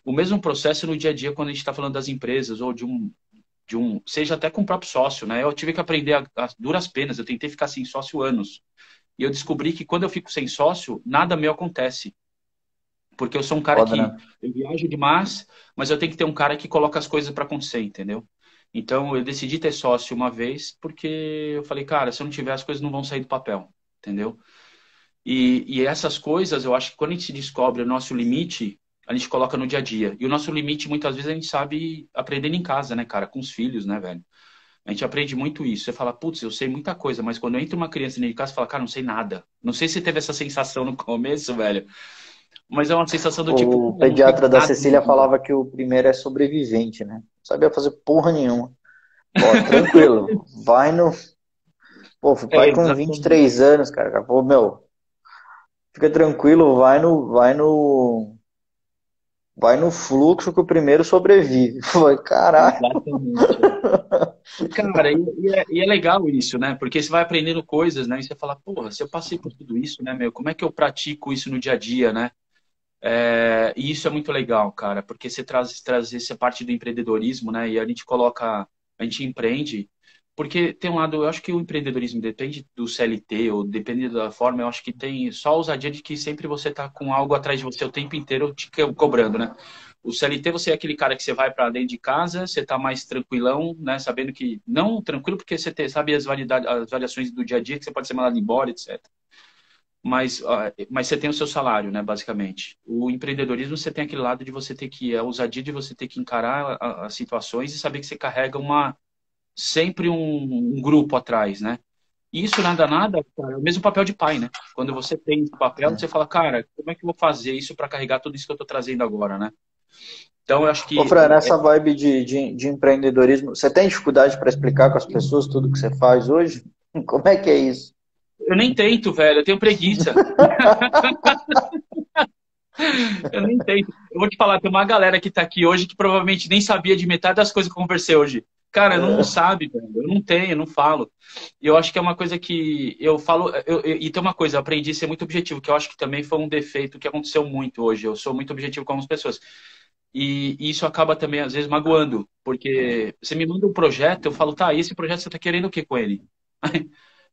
O mesmo processo no dia a dia quando a gente está falando das empresas ou seja até com o próprio sócio, né? Eu tive que aprender a duras penas. Eu tentei ficar sem sócio anos. E eu descobri que quando eu fico sem sócio, nada meu acontece. Porque eu sou um cara Foda, que né? eu viajo demais, mas eu tenho que ter um cara que coloca as coisas para acontecer, entendeu? Então eu decidi ter sócio uma vez porque eu falei, cara, se eu não tiver, as coisas não vão sair do papel, entendeu? E essas coisas, eu acho que quando a gente se descobre o nosso limite, a gente coloca no dia a dia. E o nosso limite, muitas vezes, a gente sabe aprendendo em casa, né, cara? Com os filhos, né, velho? A gente aprende muito isso. Você fala, putz, eu sei muita coisa, mas quando entra uma criança dentro de casa, você fala, cara, não sei nada. Não sei se teve essa sensação no começo, velho, mas é uma sensação do tipo, O cara, eu não sei pediatra da nada da Cecília vida. falava que o primeiro é sobrevivente, né? Não sabia fazer porra nenhuma. Ó, tranquilo. Vai no. Pô, fui É, pai com exatamente. 23 anos, cara. Pô, meu, fica tranquilo, vai no fluxo que o primeiro sobrevive. Foi, caralho. Exatamente. E, cara, e é legal isso, né? Porque você vai aprendendo coisas, né? E você fala, porra, se eu passei por tudo isso, né, meu, como é que eu pratico isso no dia a dia, né? E isso é muito legal, cara, porque você traz essa parte do empreendedorismo, né? E a gente empreende, porque tem um lado, eu acho que o empreendedorismo depende do CLT, ou depende da forma, eu acho que tem só a ousadia de que sempre você tá com algo atrás de você o tempo inteiro cobrando, né? O CLT, você é aquele cara que você vai para dentro de casa, você tá mais tranquilão, né? Sabendo que, não tranquilo, porque você sabe as variações do dia a dia, que você pode ser mandado embora, etc. Mas você tem o seu salário, né, basicamente. O empreendedorismo, você tem aquele lado de você ter que, a ousadia de você ter que encarar as situações e saber que você carrega sempre um grupo atrás, né? E isso, nada, nada, cara, é o mesmo papel de pai, né? Quando você tem esse papel, você fala, cara, como é que eu vou fazer isso para carregar tudo isso que eu estou trazendo agora, né? Então, eu acho Ô, que Fran, nessa vibe de empreendedorismo, você tem dificuldade para explicar com as pessoas tudo que você faz hoje? Como é que é isso? eu nem tento, velho, eu tenho preguiça. Eu nem tento. Eu vou te falar, tem uma galera que tá aqui hoje que provavelmente nem sabia de metade das coisas que eu conversei hoje. Cara, não sabe, velho. Eu não tenho, eu não falo. E eu acho que é uma coisa que eu falo. E tem uma coisa, eu aprendi a ser muito objetivo, que eu acho que também foi um defeito que aconteceu muito hoje. Eu sou muito objetivo com algumas pessoas. E isso acaba também, às vezes, magoando. Porque você me manda um projeto, eu falo, tá, e esse projeto você tá querendo o que com ele?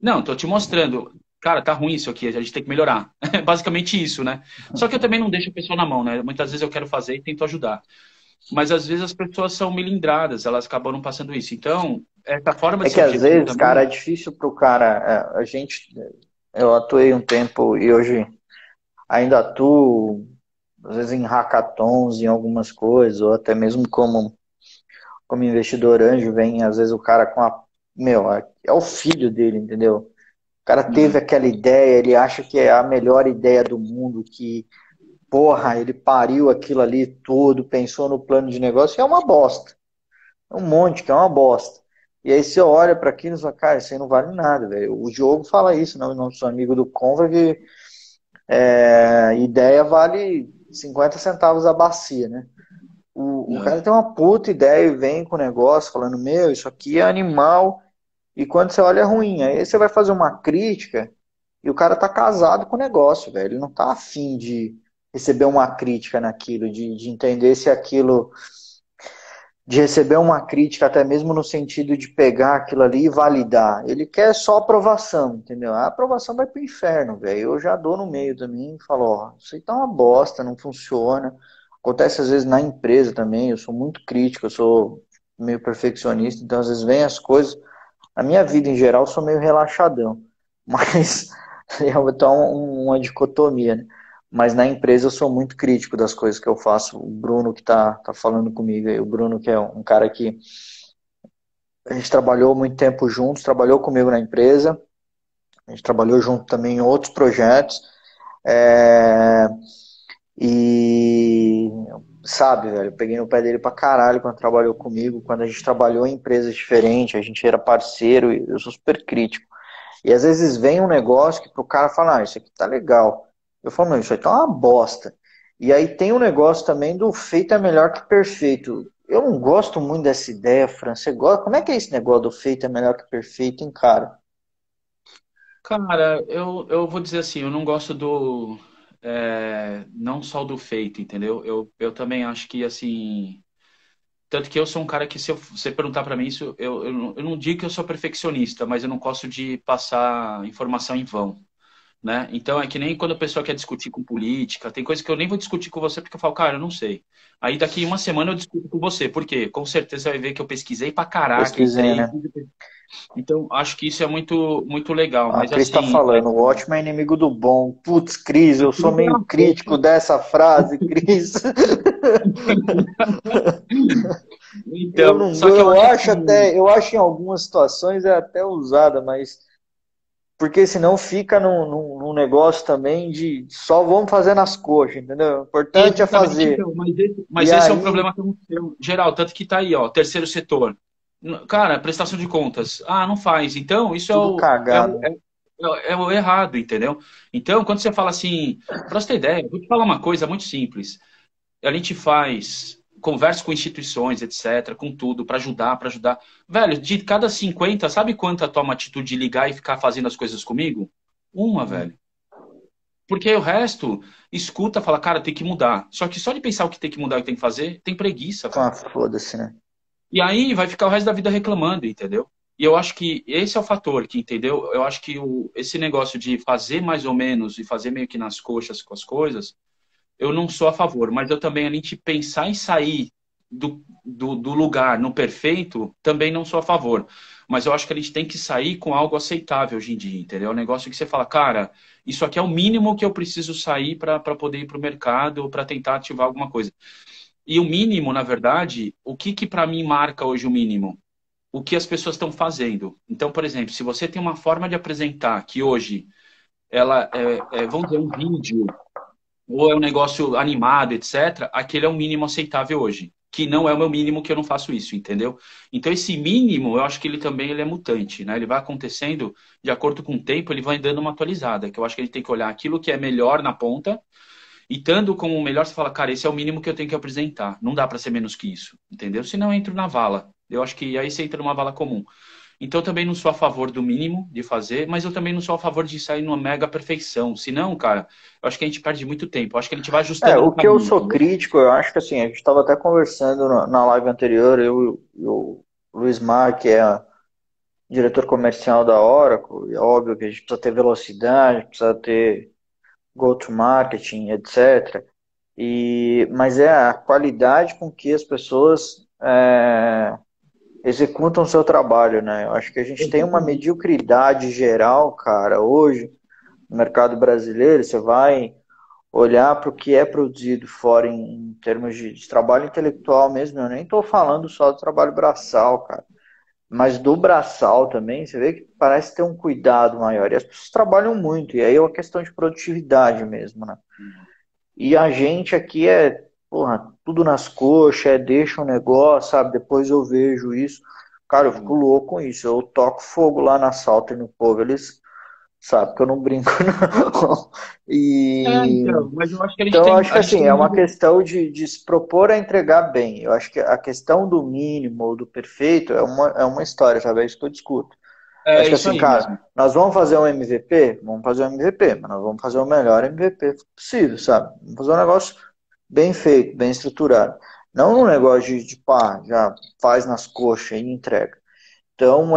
Não, tô te mostrando. Cara, tá ruim isso aqui, a gente tem que melhorar. É basicamente isso, né? Só que eu também não deixo a pessoa na mão, né? Muitas vezes eu quero fazer e tento ajudar. Mas às vezes as pessoas são melindradas, elas acabam não passando isso. Então, essa forma É de ser que às objetivo vezes, cara, também. é difícil pro cara. A gente, eu atuei um tempo e hoje ainda atuo, às vezes em hackathons, em algumas coisas, ou até mesmo como investidor anjo, vem às vezes o cara com a meu, é o filho dele, entendeu? O cara teve Uhum. aquela ideia, ele acha que é a melhor ideia do mundo, que, porra, ele pariu aquilo ali tudo, pensou no plano de negócio, e é uma bosta. É um monte, que é uma bosta. E aí você olha para aquilo e fala, cara, isso aí não vale nada, velho. O Diogo fala isso, não, nosso amigo do Conver, que ideia vale 50 centavos a bacia, né? O cara É. tem uma puta ideia e vem com o negócio falando, meu, isso aqui é animal, e quando você olha é ruim. Aí você vai fazer uma crítica e o cara tá casado com o negócio, velho. Ele não tá afim de receber uma crítica naquilo, de entender se aquilo, de receber uma crítica, até mesmo no sentido de pegar aquilo ali e validar. Ele quer só aprovação, entendeu? A aprovação vai pro inferno, velho. Eu já dou no meio também e falo, ó, isso aí tá uma bosta, não funciona. Acontece às vezes na empresa também, eu sou muito crítico, eu sou meio perfeccionista, então às vezes vem as coisas. Na minha vida em geral, eu sou meio relaxadão, mas é então uma dicotomia, né? Mas na empresa eu sou muito crítico das coisas que eu faço. O Bruno que tá falando comigo aí, o Bruno que é um cara que a gente trabalhou muito tempo juntos, trabalhou comigo na empresa, a gente trabalhou junto também em outros projetos, é, e sabe, velho, eu peguei no pé dele pra caralho quando trabalhou comigo, quando a gente trabalhou em empresas diferentes, a gente era parceiro, e eu sou super crítico. E às vezes vem um negócio que pro cara fala, ah, isso aqui tá legal. Eu falo, não, isso aí tá uma bosta. E aí tem um negócio também do feito é melhor que perfeito. Eu não gosto muito dessa ideia, Fran. Você gosta? Como é que é esse negócio do feito é melhor que perfeito, hein, cara? Cara, eu vou dizer assim, eu não gosto do. Não só do feito, entendeu? Eu também acho que, assim. Tanto que eu sou um cara que, se você perguntar pra mim isso, eu não digo que eu sou perfeccionista, mas eu não gosto de passar informação em vão, né? Então é que nem quando a pessoa quer discutir com política, tem coisa que eu nem vou discutir com você porque eu falo, cara, eu não sei. Aí daqui uma semana eu discuto com você, por quê? Com certeza você vai ver que eu pesquisei pra caraca, Pesquisei, entrei. né? Então acho que isso é muito, muito legal, A mas Cris tá assim. falando, o ótimo é inimigo do bom. Putz, Cris, eu sou meio crítico dessa frase, Cris. Eu Então, não, só que eu eu acho acho assim, até, eu acho em algumas situações é até usada, mas porque senão fica num negócio também de só vamos fazer nas coxas, entendeu? O importante é exatamente, fazer. então, mas E esse é um aí, problema que aconteceu geral, tanto que tá aí, ó, terceiro setor. Cara, prestação de contas. Ah, não faz. Então, isso tudo cagado. é o errado, entendeu? Então, quando você fala assim, para você ter ideia, eu vou te falar uma coisa muito simples. A gente faz, conversa com instituições, etc., com tudo, para ajudar. Velho, de cada 50 sabe quanta toma atitude de ligar e ficar fazendo as coisas comigo? Uma, Hum. velho. Porque o resto escuta, fala, cara, tem que mudar. Só que só de pensar o que tem que mudar e o que tem que fazer, tem preguiça, Ah, velho. foda-se, né? E aí vai ficar o resto da vida reclamando, entendeu? E eu acho que esse é o fator que, entendeu? Eu acho que esse negócio de fazer mais ou menos e fazer meio que nas coxas com as coisas, eu não sou a favor, mas eu também, a gente pensar em sair do lugar no perfeito, também não sou a favor. Mas eu acho que a gente tem que sair com algo aceitável hoje em dia, entendeu? É um negócio que você fala, cara, isso aqui é o mínimo que eu preciso sair para poder ir para o mercado ou para tentar ativar alguma coisa. E o mínimo, na verdade, o que que para mim marca hoje o mínimo? O que as pessoas estão fazendo. Então, por exemplo, se você tem uma forma de apresentar que hoje ela vamos dizer, um vídeo ou é um negócio animado, etc., aquele é o mínimo aceitável hoje. Que não é o meu mínimo, que eu não faço isso, entendeu? Então, esse mínimo, eu acho que ele também ele é mutante, né? Ele vai acontecendo de acordo com o tempo, ele vai dando uma atualizada. Que eu acho que ele tem que olhar aquilo que é melhor na ponta, e estando como o melhor, você fala, cara, esse é o mínimo que eu tenho que apresentar. Não dá para ser menos que isso, entendeu? Senão eu entro na vala. Eu acho que aí você entra numa vala comum. Então, eu também não sou a favor do mínimo de fazer, mas eu também não sou a favor de sair numa mega perfeição. Senão, cara, eu acho que a gente perde muito tempo. Eu acho que a gente vai ajustando no O que eu caminho, sou entendeu? crítico, eu acho que assim, a gente estava até conversando na live anterior, eu e o Luiz Mar, que é diretor comercial da Oracle, e é óbvio que a gente precisa ter velocidade, precisa ter go-to-marketing, etc. Mas é a qualidade com que as pessoas executam o seu trabalho, né? Eu acho que a gente tem uma Exatamente. mediocridade geral, cara, hoje no mercado brasileiro. Você vai olhar para o que é produzido fora em termos de trabalho intelectual mesmo. Eu nem estou falando só do trabalho braçal, cara. Mas do braçal também, você vê que parece ter um cuidado maior. E as pessoas trabalham muito, e aí é uma questão de produtividade mesmo, né? E a gente aqui é, porra, tudo nas coxas, deixa o negócio, sabe? Depois eu vejo isso. Cara, eu fico louco com isso. Eu toco fogo lá na Salta e no povo, eles sabem que eu não brinco, não. E Então, mas eu acho que então, eu acho que a gente assim, tem é um uma nível. questão de se propor a entregar bem. Eu acho que a questão do mínimo ou do perfeito é uma história, sabe? É isso que eu discuto. Eu acho É que isso assim, aí mesmo. cara, nós vamos fazer um MVP? Vamos fazer um MVP, mas nós vamos fazer o melhor MVP possível, sabe? Vamos fazer um negócio bem feito, bem estruturado. Não um negócio de pá, já faz nas coxas e entrega. Então,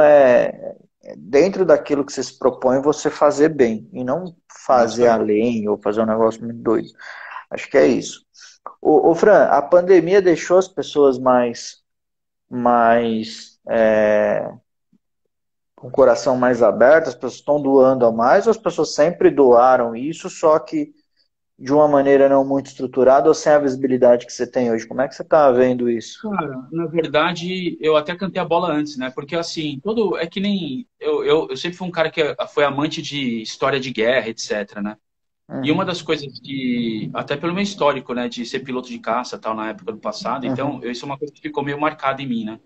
dentro daquilo que você se propõe, você fazer bem, e não É isso fazer aí. além ou fazer um negócio muito doido. Acho que é isso. Fran, a pandemia deixou as pessoas mais com o coração mais aberto, as pessoas estão doando a mais, ou as pessoas sempre doaram isso, só que de uma maneira não muito estruturada ou sem a visibilidade que você tem hoje? Como é que você está vendo isso? Cara, na verdade, eu até cantei a bola antes, né? Porque assim, todo. É que nem. Eu sempre fui um cara que foi amante de história de guerra, etc, né? E uma Uhum, das coisas que, até pelo meu histórico, né, de ser piloto de caça, tal, na época do passado, então, uhum, isso é uma coisa que ficou meio marcada em mim, né?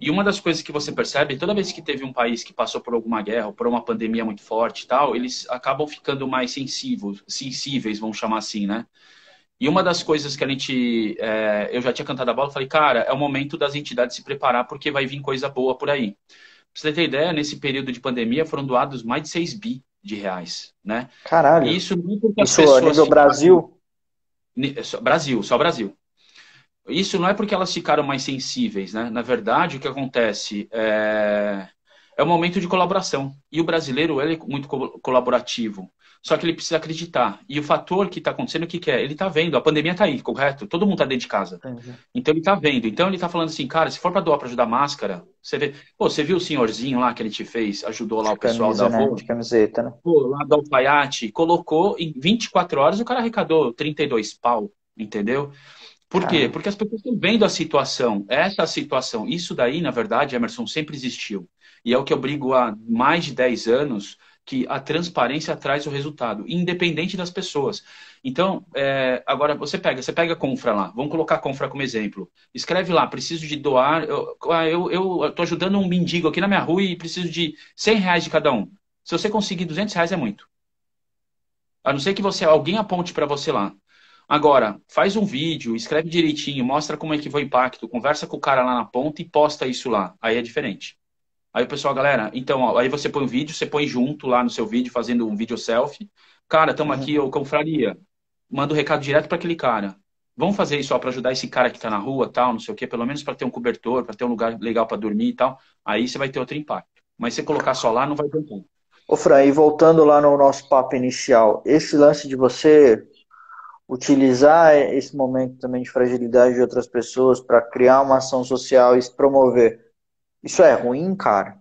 E uma das coisas que você percebe, toda vez que teve um país que passou por alguma guerra ou por uma pandemia muito forte e tal, eles acabam ficando mais sensíveis, vamos chamar assim, né? E uma das coisas que a gente, eu já tinha cantado a bola, falei, cara, é o momento das entidades se preparar porque vai vir coisa boa por aí. Pra você ter ideia, nesse período de pandemia foram doados mais de 6 bi de reais, né? E caralho. isso não é porque as Isso a pessoas nível ficaram. Brasil? Brasil, só Brasil. Isso não é porque elas ficaram mais sensíveis, né? Na verdade, o que acontece é um momento de colaboração. E o brasileiro, ele é muito colaborativo. Só que ele precisa acreditar. E o fator que está acontecendo, o que, que é? Ele está vendo, a pandemia está aí, correto? Todo mundo está dentro de casa. Entendi. Então ele está vendo. Então ele está falando assim, cara, se for para doar para ajudar máscara, você vê. Pô, você viu o senhorzinho lá que a gente fez, ajudou lá De o pessoal da camisa, né? Avon? De camiseta, né? Pô, lá do alfaiate, colocou em 24 horas, o cara arrecadou 32 pau, entendeu? Por quê? Caralho. Porque as pessoas estão vendo a situação. Essa situação, isso daí, na verdade, Emerson, sempre existiu. E é o que eu brigo há mais de 10 anos, que a transparência traz o resultado, independente das pessoas. Então, agora você pega a Confra lá, vamos colocar a Confra como exemplo. Escreve lá, preciso de doar, eu tô ajudando um mendigo aqui na minha rua e preciso de 100 reais de cada um. Se você conseguir 200 reais é muito. A não ser que alguém aponte para você lá. Agora, faz um vídeo, escreve direitinho, mostra como é que foi o impacto, conversa com o cara lá na ponta e posta isso lá. Aí é diferente. Aí o pessoal, galera, então, ó, aí você põe um vídeo, você põe junto lá no seu vídeo, fazendo um vídeo selfie. Cara, estamos aqui, Uhum. ô confraria. Manda o recado direto para aquele cara. Vamos fazer isso para ajudar esse cara que está na rua, tal, não sei o quê, pelo menos para ter um cobertor, para ter um lugar legal para dormir e tal. Aí você vai ter outro impacto. Mas se você colocar só lá, não vai ter um ponto. Ô, Fran, e voltando lá no nosso papo inicial, esse lance de você utilizar esse momento também de fragilidade de outras pessoas para criar uma ação social e se promover, isso é ruim, cara?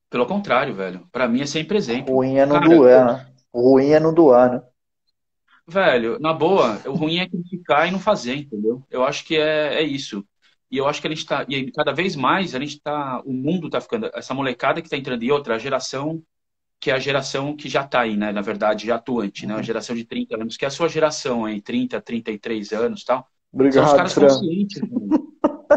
Pelo contrário, velho. Para mim é sempre exemplo. Ruim é não Cara, doer, né? Ruim é não doar, né? velho, na boa, o ruim é criticar e não fazer, entendeu? Eu acho que é isso. E eu acho que a gente tá, e cada vez mais a gente tá, o mundo tá ficando, essa molecada que tá entrando e outra, a geração que é a geração que já tá aí, né? Na verdade, já atuante, né? A Uhum. geração de 30 anos, que é a sua geração aí, 30, 33 anos, tal. São os Obrigado, caras Fran. conscientes, mano.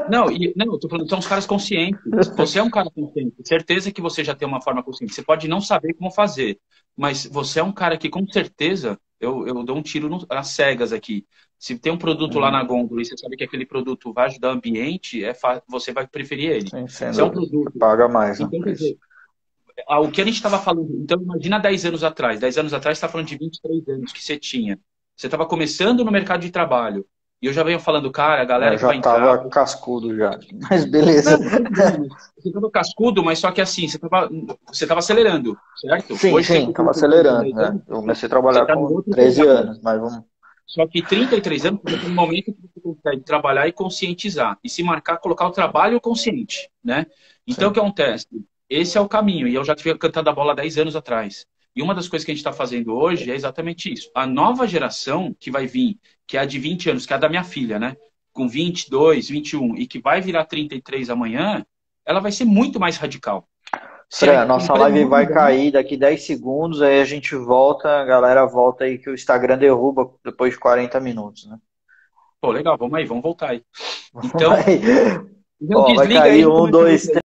Não, eu tô falando, são os caras conscientes. Você é um cara consciente. Certeza que você já tem uma forma consciente. Você pode não saber como fazer, mas você é um cara que, com certeza, eu dou um tiro às cegas aqui. Se tem um produto lá na Uhum. gôndola e você sabe que aquele produto vai ajudar o ambiente, você vai preferir ele. Sim, sem Se é um dúvida. Você produto. paga mais, né, Então, por quer isso. dizer, o que a gente estava falando. Então, imagina 10 anos atrás. 10 anos atrás, você está falando de 23 anos que você tinha. Você estava começando no mercado de trabalho. E eu já venho falando, cara, a Eu galera que já vai entrar. tava cascudo já. Mas beleza. Não, tudo bem, mas você estava cascudo, mas só que assim, você tava acelerando, certo? Sim, Hoje você sim, tava concluiu com acelerando, 10 né? anos, Eu comecei a você trabalhar está em com outra 13 pegada. anos, mas vamos. Só que 33 anos você tem um momento que você consegue trabalhar e conscientizar. E se marcar, colocar o trabalho consciente, né? Então, o que Sim. acontece? Esse é o caminho. E eu já tive cantando a bola há 10 anos atrás. E uma das coisas que a gente está fazendo hoje é exatamente isso. A nova geração que vai vir, que é a de 20 anos, que é a da minha filha, né? com 22, 21 e que vai virar 33 amanhã, ela vai ser muito mais radical. Se a Fran, nossa empresa live não vai mudar, cair daqui 10 segundos, aí a gente volta, a galera volta aí que o Instagram derruba depois de 40 minutos, né? pô, legal, vamos aí, vamos voltar aí. Então, Vai, então ó, vai desliga aí, a cair gente um, começa de dois, novo.